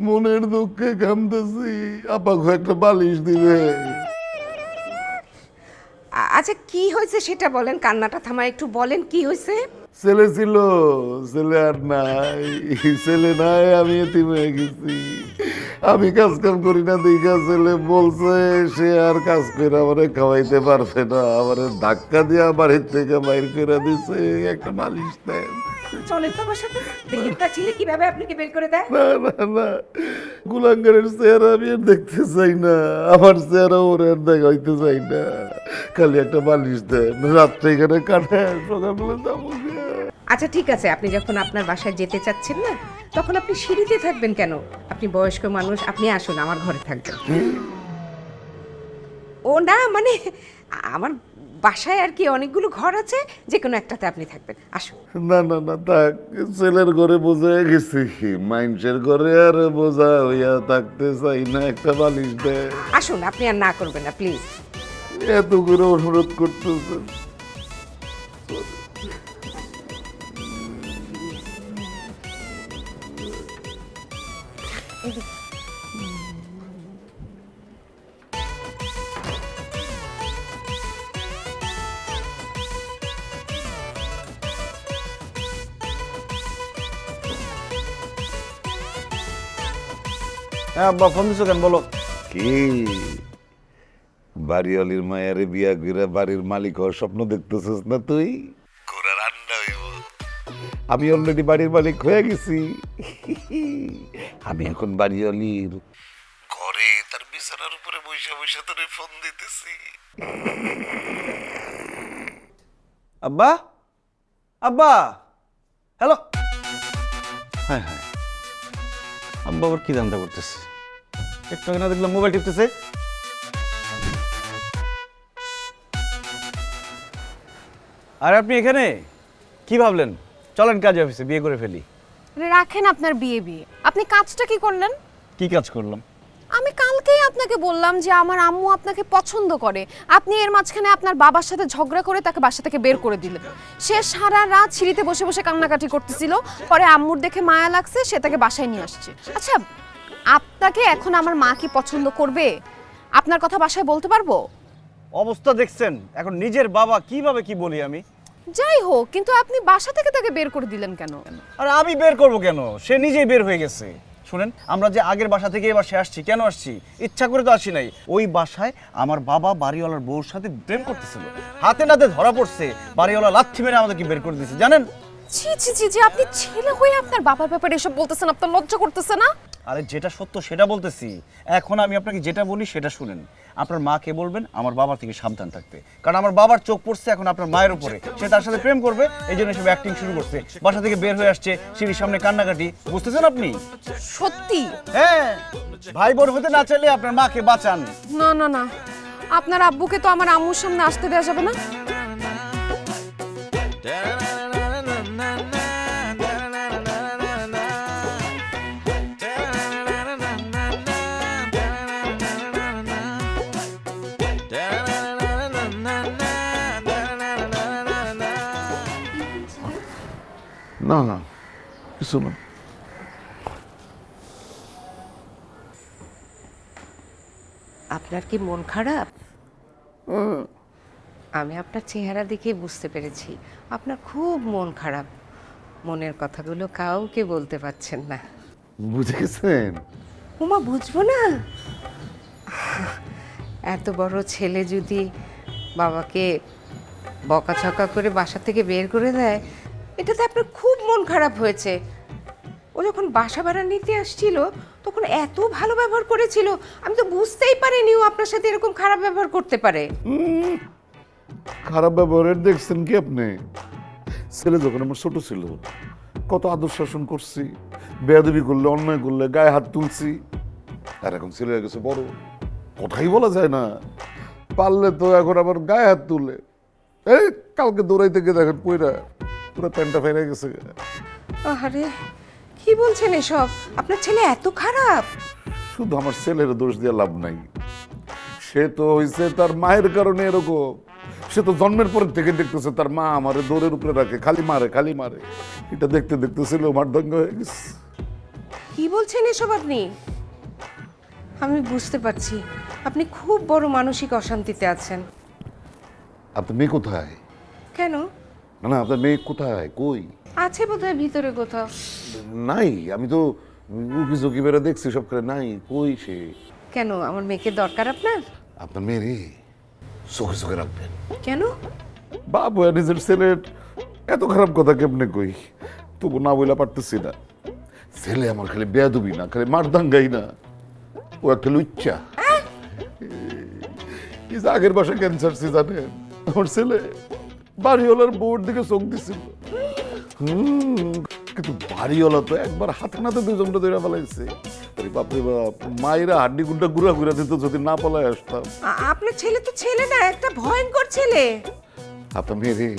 মনের দুঃখে কামতেছি, আপাকে একটা বালিশ দিবে। আচ্ছা কি হয়েছে সেটা বলেন, কান্নাটা থামায় একটু বলেন কি হয়েছে। ছেলে ছিল, ছেলে আর নাই, ছেলে নাই, আমি এতিম হয়ে গেছি। আমি কাজ কাম করি না দেখা ছেলে বলছে সে আর কাজ করে আমারে খাওয়াইতে পারবে না, আমারে ধাক্কা দিয়ে বাড়ির থেকে বাইর করে দিছে। একটা বালিশ দেন। চলে তো আমার সাথে, দেহিটা ছিলে কিভাবে আপনাকে বের করে দেয়? না না না, কুলাঙ্গারের চেহারা আমি আর দেখতে চাই না, আমার চেহারা ওরে আর দেখাইতে চাই না। খালি একটা বালিশ দেন, রাত্রে এখানে কাটে, সকালবেলা যাবো। আচ্ছা ঠিক আছে, আপনি যখন আপনার বাসায় যেতে চাচ্ছেন না, তখন আপনি সিঁড়িতে থাকবেন কেন? আপনি বয়স্ক মানুষ, আপনি আসুন আমার ঘরে থাকবেন। ও না মানে আমার বাসায় আর কি অনেকগুলো ঘর আছে, যে কোনো একটাতে আপনি থাকবেন, আসুন। না না না থাক, ছেলের ঘরে বোঝা গেছি, মানুষের ঘরে আর বোঝা হইয়া থাকতে চাই না। একটা বালিশ দে। আসুন, আপনি আর না করবেন না প্লিজ। এত করে অনুরোধ করতেছেন। হ্যাঁ আব্বা, ফোন দিছো কেন বলো? কি বাড়িওয়ালির মায়ারে বিয়া করে বাড়ির মালিক হওয়ার স্বপ্ন দেখতেছিস না তুই? ঘোড়ার আন্ডা হইব। আমি অলরেডি বাড়ির মালিক হয়ে গেছি। আমি এখন বাড়িওয়ালির ঘরে তার বিছানার উপরে বসে বসে তোরে ফোন দিতেছি। আব্বা, আব্বা, হ্যালো। হ্যাঁ হ্যাঁ, আব্বা আবার কি ধান্দা করতেছে? একটু আগে না দেখলাম মোবাইল টিপতেছে। আর আপনি এখানে কি ভাবলেন? চলেন কাজে অফিসে, বিয়ে করে ফেলি। রাখেন আপনার বিয়ে বিয়ে, আপনি কাজটা কি করলেন? কি কাজ করলাম? আমি কালকেই আপনাকে বললাম যে আমার আম্মু আপনাকে পছন্দ করে, আপনি এর মাঝখানে আপনার বাবার সাথে ঝগড়া করে তাকে বাসা থেকে বের করে দিলেন। সে সারা রাত সিঁড়িতে বসে বসে কান্নাকাটি করতেছিল, পরে আম্মুর দেখে মায়া লাগছে, সে তাকে বাসায় নিয়ে আসছে। আচ্ছা আপনাকে এখন আমার মা কি পছন্দ করবে? আপনার কথা বাসায় বলতে পারবো? অবস্থা দেখছেন, এখন নিজের বাবা কিভাবে কি বলি আমি? যাই হোক, কিন্তু আপনি বাসা থেকে তাকে বের করে দিলেন কেন? আর আমি বের করব কেন? সে নিজেই বের হয়ে গেছে। শুনেন, আমরা যে আগের বাসা থেকে এবার সে আসছি, কেন আসছি? ইচ্ছা করে তো আসি নাই। ওই বাসায় আমার বাবা বাড়িওয়ালার বউর সাথে প্রেম করতেছিল, হাতে নাতে ধরা পড়ছে, বাড়িওয়ালা লাথি মেরে আমাদেরকে বের করে দিয়েছে, জানেন? ছি ছি ছি জি, আপনি ছেলে হয়ে আপনার বাবার ব্যাপারে এসব বলতেছেন, আপনার লজ্জা করতেছে না? আরে যেটা সত্য সেটা বলতেছি। এখন আমি আপনাকে যেটা বলি সেটা শুনেন। আপনার মাকে বলবেন আমার বাবার থেকে সাবধান থাকতে, কারণ আমার বাবার চোখ পড়ছে এখন আপনার মায়ের উপরে, সে তার সাথে প্রেম করবে, এই জন্য সব অ্যাক্টিং শুরু করছে, বাসা থেকে বের হয়ে আসছে, সিঁড়ির সামনে কান্নাকাটি, বুঝতেছেন আপনি? সত্যি? হ্যাঁ, ভাই বোন হতে না চাইলে আপনার মাকে বাঁচান। না না না, আপনার আব্বুকে তো আমার আম্মুর সামনে আসতে দেওয়া যাবে না। না না, কিছু না। আপনার কি মন খারাপ? আমি আপনার চেহারা দেখে বুঝতে পেরেছি আপনার খুব মন খারাপ। মনের কথাগুলো কাউকে বলতে পারছেন না। বুঝে গেছেন? ওমা, বুঝবো না? এত বড় ছেলে যদি বাবাকে বকাঝকা করে বাসা থেকে বের করে দেয়, এটাতে আপনার খুব মন খারাপ হয়েছে। ও যখন বাসা ভাড়া নিতে আসছিল তখন এত ভালো ব্যবহার করেছিল, আমি তো বুঝতেই পারিনি ও আপনার সাথে এরকম খারাপ ব্যবহার করতে পারে। খারাপ ব্যবহারের দেখছেন কি আপনি? ছেলে যখন আমার ছোট ছিল কত আদর শাসন করছি, বেয়াদবি করলে, অন্যায় করলে গায়ে হাত তুলছি। আর এখন ছেলে হয়ে গেছে বড়, কথাই বলা যায় না, পারলে তো এখন আবার গায়ে হাত তুলে। এই কালকে দৌড়াইতে গিয়ে দেখেন পয়রা পুরো প্যান্টটা ফেরে গেছে। আরে কি বলছেন এসব? আপনার ছেলে এত খারাপ? শুধু আমার ছেলের দোষ দিয়ে লাভ নাই, সে তো হয়েছে তার মায়ের কারণে এরকম। সে তো জন্মের পর থেকে দেখতেছে তার মা আমারে দৌড়ের উপরে রাখে, খালি মারে খালি মারে। এটা দেখতে দেখতে ছিল মারদঙ্গ হয়ে গেছে। কি বলছেন এসব আপনি? আমি বুঝতে পারছি আপনি খুব বড় মানসিক অশান্তিতে আছেন। আপনার মেয়ে কোথায়? কেন? না না, আপনার মেয়ে কোথায়? কই আছে বোধহয় ভিতরে কোথাও। নাই, আমি তো উকি ঝুঁকি বেড়ে দেখছি সব করে নাই। কই সে? কেন, আমার মেয়েকে দরকার আপনার? আপনার মেয়ে চোখে চোখে রাখবেন। কেন? বাবু নিজের ছেলের এত খারাপ কথা কেমনে কই, তবু না বইলা পারতেছি না। ছেলে আমার খালি বেয়াদবি না, খালি মারদাঙ্গাই না, ও একটা লুচ্চা। এই যে আগের বাসায় ক্যান্সার সে জানেন, আমার ছেলে বাড়িওয়ালার বউর দিকে চোখ দিছিল। কিন্তু বাড়িওয়ালা তো একবার হাতে নাতে দুজনটা ধরে ফেলাইছে। বাপরে বাপ, মায়েরা হাড্ডি গুন্ডা গুড়া ঘুরা দিত যদি না পলায় আসতাম। আপনার ছেলে তো ছেলে না, একটা ভয়ঙ্কর ছেলে। আপনার মেয়ে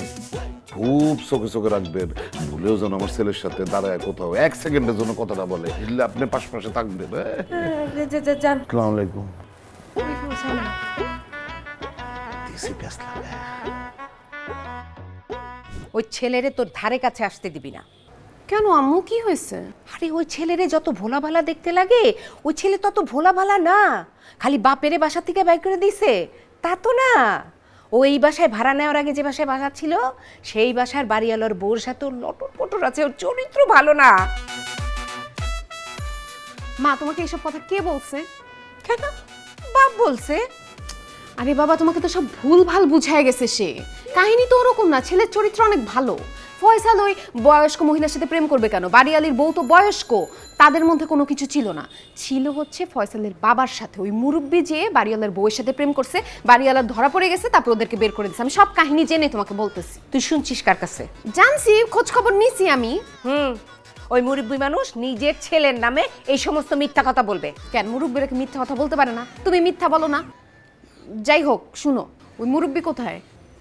খুব চোখে চোখে রাখবেন, ভুলেও যেন আমার ছেলের সাথে দাঁড়ায় কোথাও এক সেকেন্ডের জন্য কথাটা বলে, বুঝলে? আপনি পাশে থাকবেন। যান। আসসালামু আলাইকুম। ওই ছেলেরে তোর ধারে কাছে আসতে দিবি না। কেন আম্মু, কি হয়েছে? আরে ওই ছেলেরে যত ভোলা ভালা দেখতে লাগে, ওই ছেলে তত ভোলা ভালা না। খালি বাপেরে বাসা থেকে বাইর করে দিছে তা তো না। ও এই বাসায় ভাড়া নেওয়ার আগে যে বাসায় বাসা ছিল, সেই বাসার বাড়িওয়ালার বউর সাথে ওর লটর পটর আছে, ওর চরিত্র ভালো না। মা, তোমাকে এসব কথা কে বলছে? কেন? বাপ বলছে। আরে বাবা, তোমাকে তো সব ভুল ভাল বুঝায় গেছে সে। কাহিনী তো ওরকম না, ছেলের চরিত্র অনেক ভালো। ফয়সাল ওই বয়স্ক মহিলার সাথে প্রেম করবে কেন? বাড়িয়ালির বউ তো বয়স্ক, তাদের মধ্যে কোনো কিছু ছিল না। ছিল হচ্ছে ফয়সালের বাবার সাথে ওই মুরব্বি যে বাড়িওয়ালার বউয়ের সাথে প্রেম করছে, বাড়িওয়ালার ধরা পড়ে গেছে, তারপর ওদেরকে বের করে দিচ্ছে। আমি সব কাহিনী জেনে তোমাকে বলতেছি। তুই শুনছিস কার কাছে? জানছি, খোঁজ খবর নিছি আমি। ওই মুরব্বি মানুষ নিজের ছেলের নামে এই সমস্ত মিথ্যা কথা বলবে কেন? মুরব্বিরা কি মিথ্যা কথা বলতে পারে না? তুমি মিথ্যা বলো না। যাই হোক, শুনো, ওই মুরব্বি কোথায়?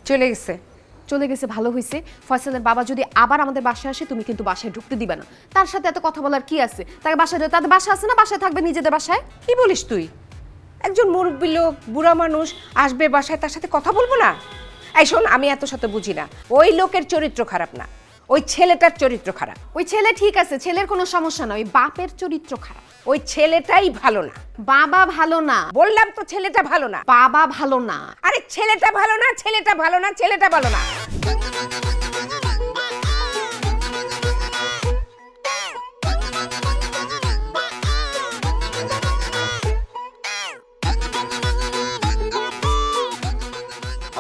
চলে গেছে। চলে গেছে, ভালো হয়েছে। ফয়সালের বাবা যদি আবার আমাদের বাসায় আসে, তুমি কিন্তু বাসায় ঢুকতে দিবে না। তার সাথে এত কথা বলার কি আছে? তাকে বাসায়, তাদের বাসা আছে না, বাসায় থাকবে নিজেদের বাসায়। কি বলিস তুই? একজন মুরব্বি লোক, বুড়া মানুষ আসবে বাসায়, তার সাথে কথা বলবো না? এই শোন, আমি এত সাথে বুঝি না। ওই লোকের চরিত্র খারাপ না, ওই ছেলেটার চরিত্র খারাপ। ওই ছেলে ঠিক আছে, ছেলের কোনো সমস্যা না, ওই বাপের চরিত্র খারাপ। ওই ছেলেটাই ভালো না। বাবা ভালো না। বললাম তো ছেলেটা ভালো না। বাবা ভালো না। আরে ছেলেটা ভালো না, ছেলেটা ভালো না, ছেলেটা ভালো না।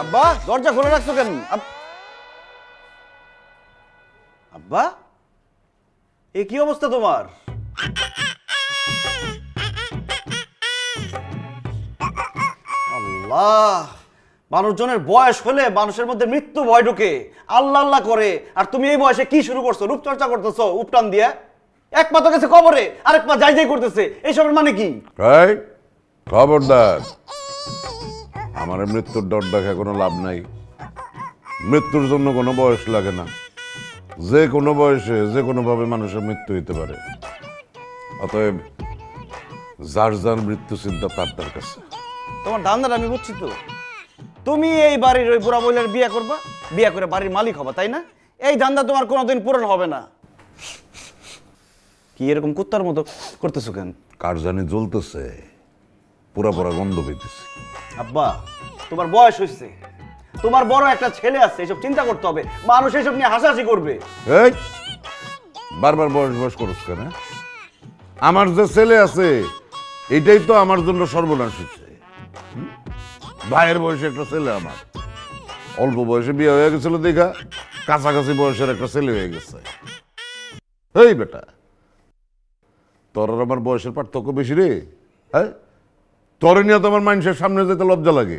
আব্বা, দরজা খোলা রাখছো কেন? আব্বা, এ কি অবস্থা তোমার? আল্লাহ, মানুষজনের বয়স হলে মানুষের মধ্যে মৃত্যু ভয় ঢুকে, আল্লাহ আল্লাহ করে। আর তুমি এই বয়সে কি শুরু করছো? রূপচর্চা করতেছো উপটান দিয়ে। এক পা তো গেছে কবরে, আরেক পা যাই যাই করতেছে, এইসবের মানে কি? এই খবরদার, আমার মৃত্যুর ডর দেখে কোনো লাভ নাই। মৃত্যুর জন্য কোনো বয়স লাগে না, যে কোনো বয়সে যে কোনোভাবে মানুষের মৃত্যু হইতে পারে। অতএব যার যার মৃত্যু চিন্তা তার কাছে। তোমার ধান্দাটা আমি বুঝছি তো। তুমি এই বাড়ির ওই বুড়া মহিলার বিয়ে করবা, বিয়ে করে বাড়ির মালিক হবা, তাই না? এই ধান্দা তোমার কোনোদিন পূরণ হবে না। কি এরকম কুত্তার মতো করতেছো কেন? কার জানি জ্বলতেছে, পুরা পুরা গন্ধ পেতেছে। আব্বা, তোমার বয়স হয়েছে, তোমার বড় একটা ছেলে আছে, এসব চিন্তা করতে হবে। মানুষ এসব নিয়ে হাসাহাসি করবে। এই বারবার বয়স বয়স করছ কেন? আমার যে ছেলে আছে এটাই তো আমার জন্য সর্বনাশ হচ্ছে। ভাইয়ের বয়সে একটা ছেলে, আমার অল্প বয়সে বিয়ে হয়ে গেছিল দেখা কাছাকাছি বয়সের একটা ছেলে হয়ে গেছে। এই বেটা, তোর আর আমার বয়সের পার্থক্য বেশি রে। হ্যাঁ, তোর নিয়ে তো আমার মানুষের সামনে যেতে লজ্জা লাগে।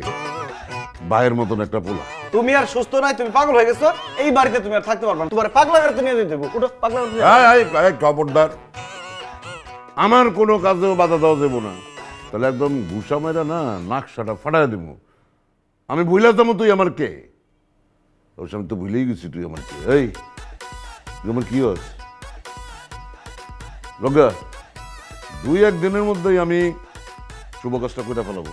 ভাইয়ের মতন একটা পোলা। তুমি আর সুস্থ নাই, তুমি পাগল হয়ে গেছো। এই বাড়িতে তুমি আর থাকতে পারবে না। তোমার পাগলা করে নিয়ে যেতে দেবো। উঠো, পাগলা করে নিয়ে যাও। খবরদার, আমার কোনো কাজেও বাধা দেওয়া যাবো না। তাহলে একদম ঘুষা মেরা না নাকশাটা ফাটাই দেবো। আমি ভুলে যাবো তুই আমার কে? ওর সামনে তো ভুলেই গেছি তুই আমার কে। এই তুই আমার কি হস লগা? 2-1 দিনের মধ্যেই আমি শুভ কাজটা করে ফেলাবো।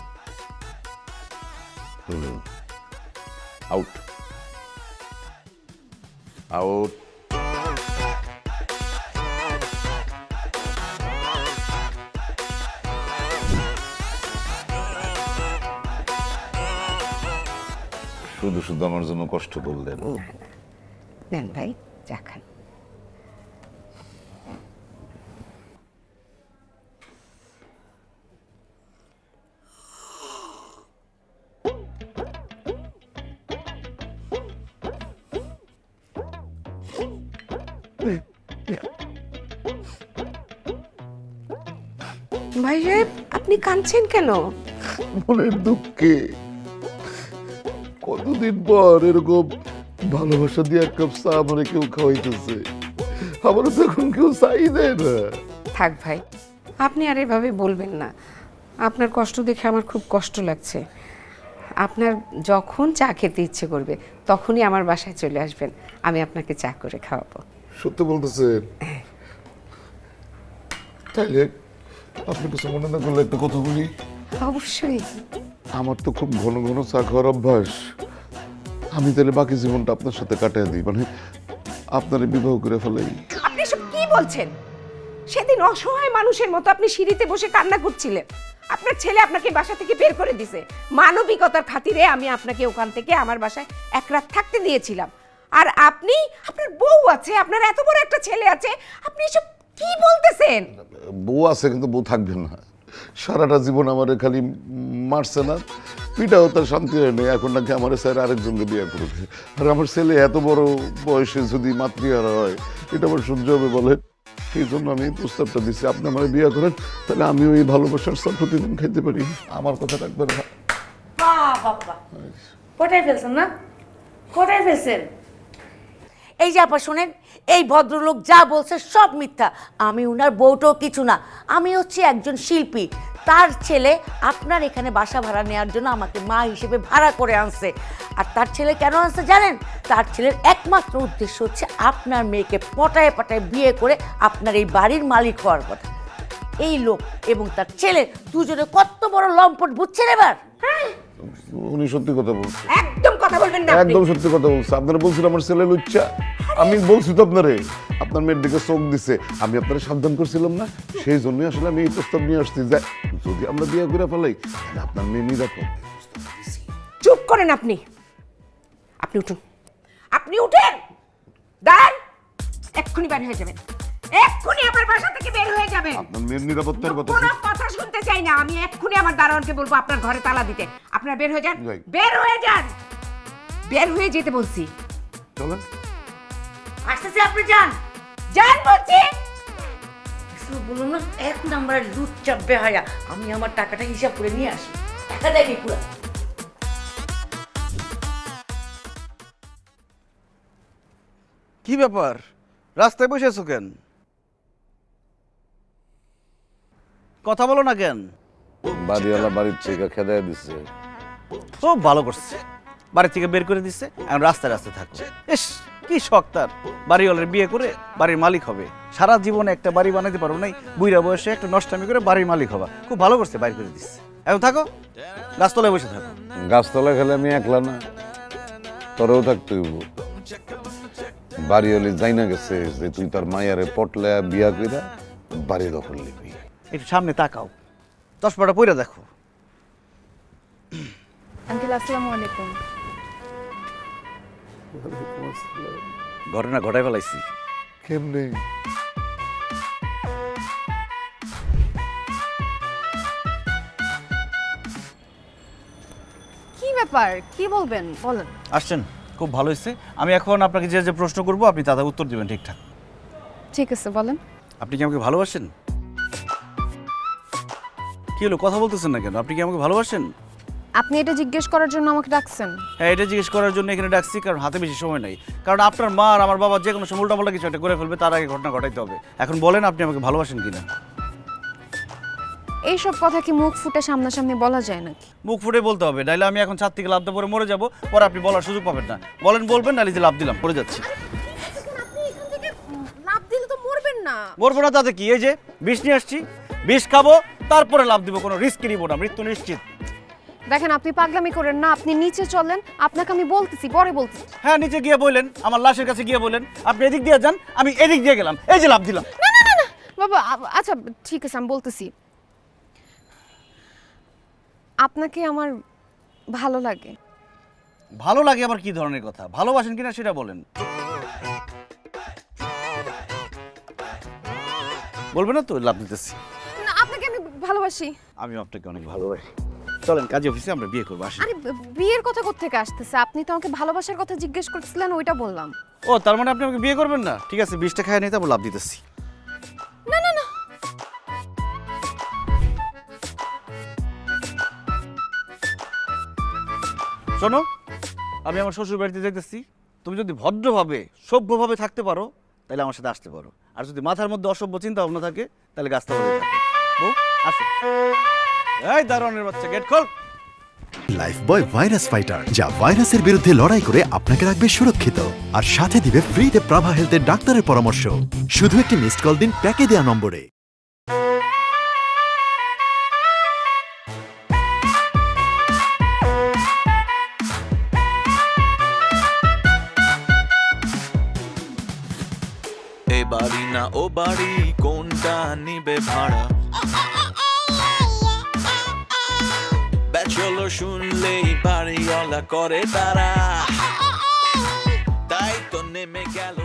Out out. শুধু শুধু আমার জন্য কষ্ট করলেন। নেন ভাই, চা খান। ভাই সাহেব, আপনি কাঁদছেন কেন? মনের দুঃখে। কতদিন পর এরকম ভালোবাসা দিয়ে এক কাপ চা আমার কেউ খাওয়াইতেছে। আমার তো এখন কেউ চাই দেয় না। থাক ভাই, আপনি আর এভাবে বলবেন না। আপনার কষ্ট দেখে আমার খুব কষ্ট লাগছে। আপনার যখন চা খেতে ইচ্ছে করবে তখনই আমার বাসায় চলে আসবেন, আমি আপনাকে চা করে খাওয়াবো। সত্যি বলতেছেন? তাইলে আপনি কিছু মনে না করলে একটা কথা বলি। অবশ্যই। আমার তো খুব ঘন ঘন চা খাওয়ার অভ্যাস। আমি তাহলে বাকি জীবনটা আপনার সাথে কাটিয়ে দিই, মানে আপনার বিবাহ করে ফেলাই। আপনি সব কি বলছেন? সেদিন অসহায় মানুষের মতো আপনি সিঁড়িতে বসে কান্না করছিলেন। আপনার ছেলে আপনাকে বাসা থেকে বের করে দিয়েছে। মানবিকতার খাতিরে আমি আপনাকে ওখান থেকে আমার বাসায় এক রাত থাকতে দিয়েছিলাম। আর আপনি, আপনার বউ আছে, আপনার এত বড় একটা ছেলে আছে, আপনি এসব কি বলতেছেন? বউ আছে কিন্তু বউ থাকবে না। সারাটা জীবন আমার খালি মারছে না, পিটাও তার শান্তি হয় না। এখন নাকি আমার স্যার আরেকজনকে বিয়ে করবে। আর আমার ছেলে এত বড় বয়সে যদি মাতৃহারা হয়, এটা আমার সহ্য হবে বলে? এই জন্য আমি প্রস্তাবটা দিচ্ছি, আপনি আমার বিয়ে করেন, তাহলে আমিও এই ভালোবাসার সব প্রতিদিন খাইতে পারি। আমার কথা রাখবেন না। বাবা, কোথায় ফেলছেন না? কোথায় ফেলছেন? এই যে আপা শোনেন, এই ভদ্রলোক যা বলছে সব মিথ্যা। আমি উনার বউটাও কিছু না। আমি হচ্ছে একজন শিল্পী। তার ছেলে আপনার এখানে বাসা ভাড়া নেওয়ার জন্য আমাকে মা হিসেবে ভাড়া করে আনছে। আর তার ছেলে কেন আনছে জানেন? তার ছেলের একমাত্র উদ্দেশ্য হচ্ছে আপনার মেয়েকে পটায় পটায় বিয়ে করে আপনার এই বাড়ির মালিক হওয়ার কথা। এই লোক এবং তার ছেলে দুজনে কত বড় লম্পট, বুঝছেন এবার? উনি সত্যি কথা বলছে। একদম কথা বলবেন না। একদম সত্যি কথা বলছে। আপনারা বলছেন আমার ছেলে লুচ্চা। আমি বলছি তো আপনারে, আপনার মেয়ের দিকে চোখ দিছে, আমি আপনারা সাবধান করছিলাম না? সেই জন্যই আসলে আমি এই প্রস্তাব নিয়ে আসছি যে যদি আমরা বিয়ে করে ফেলাই তাহলে আপনার মেয়ে নিরাপদ। চুপ করেন আপনি। আপনি উঠুন, আপনি উঠেন। দাঁড়ান, এক্ষুনি বের হয়ে যাবেন। এক্ষুনি আমার বাসা থেকে বের হয়ে যাবেন। আপনার মেয়ের নিরাপত্তার কথা কোনো কথা শুনতে চাই না। আমি এক্ষুনি আমার দারোয়ানকে বলবো আপনার ঘরে তালা দিতে। আপনারা বের হয়ে যান, যাই। বের হয়ে যান, বের হয়ে যেতে বলছি। চলেন। আসতেছে, আপনি যান। যান বলছি। বলুন না, 1 নম্বরের লুচ্চা বেহায়া। আমি আমার টাকাটা হিসাব করে নিয়ে আসি। টাকা দেয়নি পুরা। কি ব্যাপার রাস্তায় বসে আছো কেন? কথা বলো না কেন? বাড়িওয়ালা বাড়ির থেকে খেদাই দিচ্ছে। খুব ভালো করছে, বাড়ি থেকে বের করে দিচ্ছে, এখন রাস্তায় রাস্তায় থাকো। ইস কি শখ তার, বাড়িওয়ালার বিয়ে করে বাড়ির মালিক হবে। সারা জীবনে একটা বাড়ি বানাইতে পারো নাই, বুইরা বয়সে একটা নষ্টামি করে বাড়ির মালিক হবা। খুব ভালো করছে, বাইর করে দিচ্ছে। এখন থাকো, গাছতলায় বসে থাকো। গাছতলায় খেলে আমি একলা না, তোরেও থাকতে হইব। বাড়িওয়ালি যাই না গেছে যে তুই তার মায়ারে পটলে বিয়া কইরা বাড়ি দখল নিবি। একটু সামনে তাকাও, চশমাটা পইরা দেখো। আঙ্কেল আসসালামু আলাইকুম। ঘটনা ঘটাই ফেলাইছি। কেমনে? কি ব্যাপার, কি বলবেন বলেন। আসছেন, খুব ভালো হয়েছে। আমি এখন আপনাকে যে যে প্রশ্ন করবো আপনি তাদের উত্তর দিবেন ঠিকঠাক। ঠিক আছে বলেন। আপনি কি আমাকে ভালোবাসেন? কি হলো, কথা বলতেছেন না কেন? আপনি কি আমাকে ভালোবাসেন? আপনি এটা জিজ্ঞেস করার জন্য আমাকে ডাকছেন? হ্যাঁ, এটা জিজ্ঞেস করার জন্য এখানে ডাকছি, কারণ হাতে বেশি সময় নাই। কারণ আপনার মা আর আমার বাবা যে কোনো সময় উল্টাপাল্টা কিছু একটা করে ফেলবে, তার আগে ঘটনা ঘটাইতে হবে। এখন বলেন আপনি আমাকে ভালোবাসেন কিনা? এইসব কথা কি মুখ ফুটে সামনাসামনি বলা যায় নাকি? মুখ ফুটে বলতে হবে, নাইলে আমি এখন ছাদ থেকে লাফ দিয়ে পরে মরে যাবো, পরে আপনি বলার সুযোগ পাবেন না। বলেন বলবেন, নাইলে যে লাফ দিলাম পড়ে যাচ্ছি। লাভ দিলে তো মরবেন না। মরবো না তাতে কি? এই যে বিষ নিয়ে আসছি, বিষ খাবো, তারপরে লাফ দিব, কোনো রিস্ক নিব না, মৃত্যু নিশ্চিত। দেখেন আপনি পাগলামি করেন না, আপনি নিচে চলেন, আপনাকে আমি বলতেছি, পরে বলতেছি। হ্যাঁ, নিচে গিয়ে বললেন, আমার লাশের কাছে গিয়ে বলেন আপনি এদিক দিয়ে যান, আমি এদিক দিয়ে গেলাম, এই যে লাফ দিলাম। না না না না বাবা, আচ্ছা ঠিক আছে আমি বলতেছি। আপনাকে আমার ভালো লাগে। ভালো লাগে আবার কি ধরনের কথা? ভালোবাসেন কিনা সেটা বলেন। বলবেন না তো, লাভ দিতেছি। না, আপনাকে আমি ভালোবাসি। আমি আপনাকে অনেক ভালোবাসি। চলেন কাজী অফিসে আমরা বিয়ে করবো, আসেন। আরে বিয়ের কথা কোত্থেকে আসতেছে? আপনি তো আমাকে ভালোবাসার কথা জিজ্ঞেস করছিলেন, ওইটা বললাম। ও, তার মানে আপনি আমাকে বিয়ে করবেন না? ঠিক আছে, বিষটা খাই নিয়ে তারপর লাভ দিতেছি। না না না, শোনো, আমি আমার শ্বশুর বাড়িতে যেতেছি। তুমি যদি ভদ্রভাবে সভ্যভাবে থাকতে পারো তাহলে আমার সাথে আসতে পারো, আর যদি মাথার মধ্যে অসভ্য চিন্তা ভাবনা থাকে তাহলে গাছটা বলে থাকে। বউ আসো। এই দারোয়ানের বাচ্চা, গেট খোল। লাইফবয় ভাইরাস ফাইটার, যা ভাইরাসের বিরুদ্ধে লড়াই করে আপনাকে রাখবে সুরক্ষিত আর সাথে দিবে ফ্রিতে প্রাভা হেলথের ডাক্তারের পরামর্শ। শুধু একটি মিসড কল দিন প্যাকে দেয়া নম্বরে। এ বাড়ি না ও বাড়ি, কোনটা নিবে ভাড়া? ব্যাচেলর শুনলেই বাড়িওয়ালা করে তারা, তাই তো নেমে গেল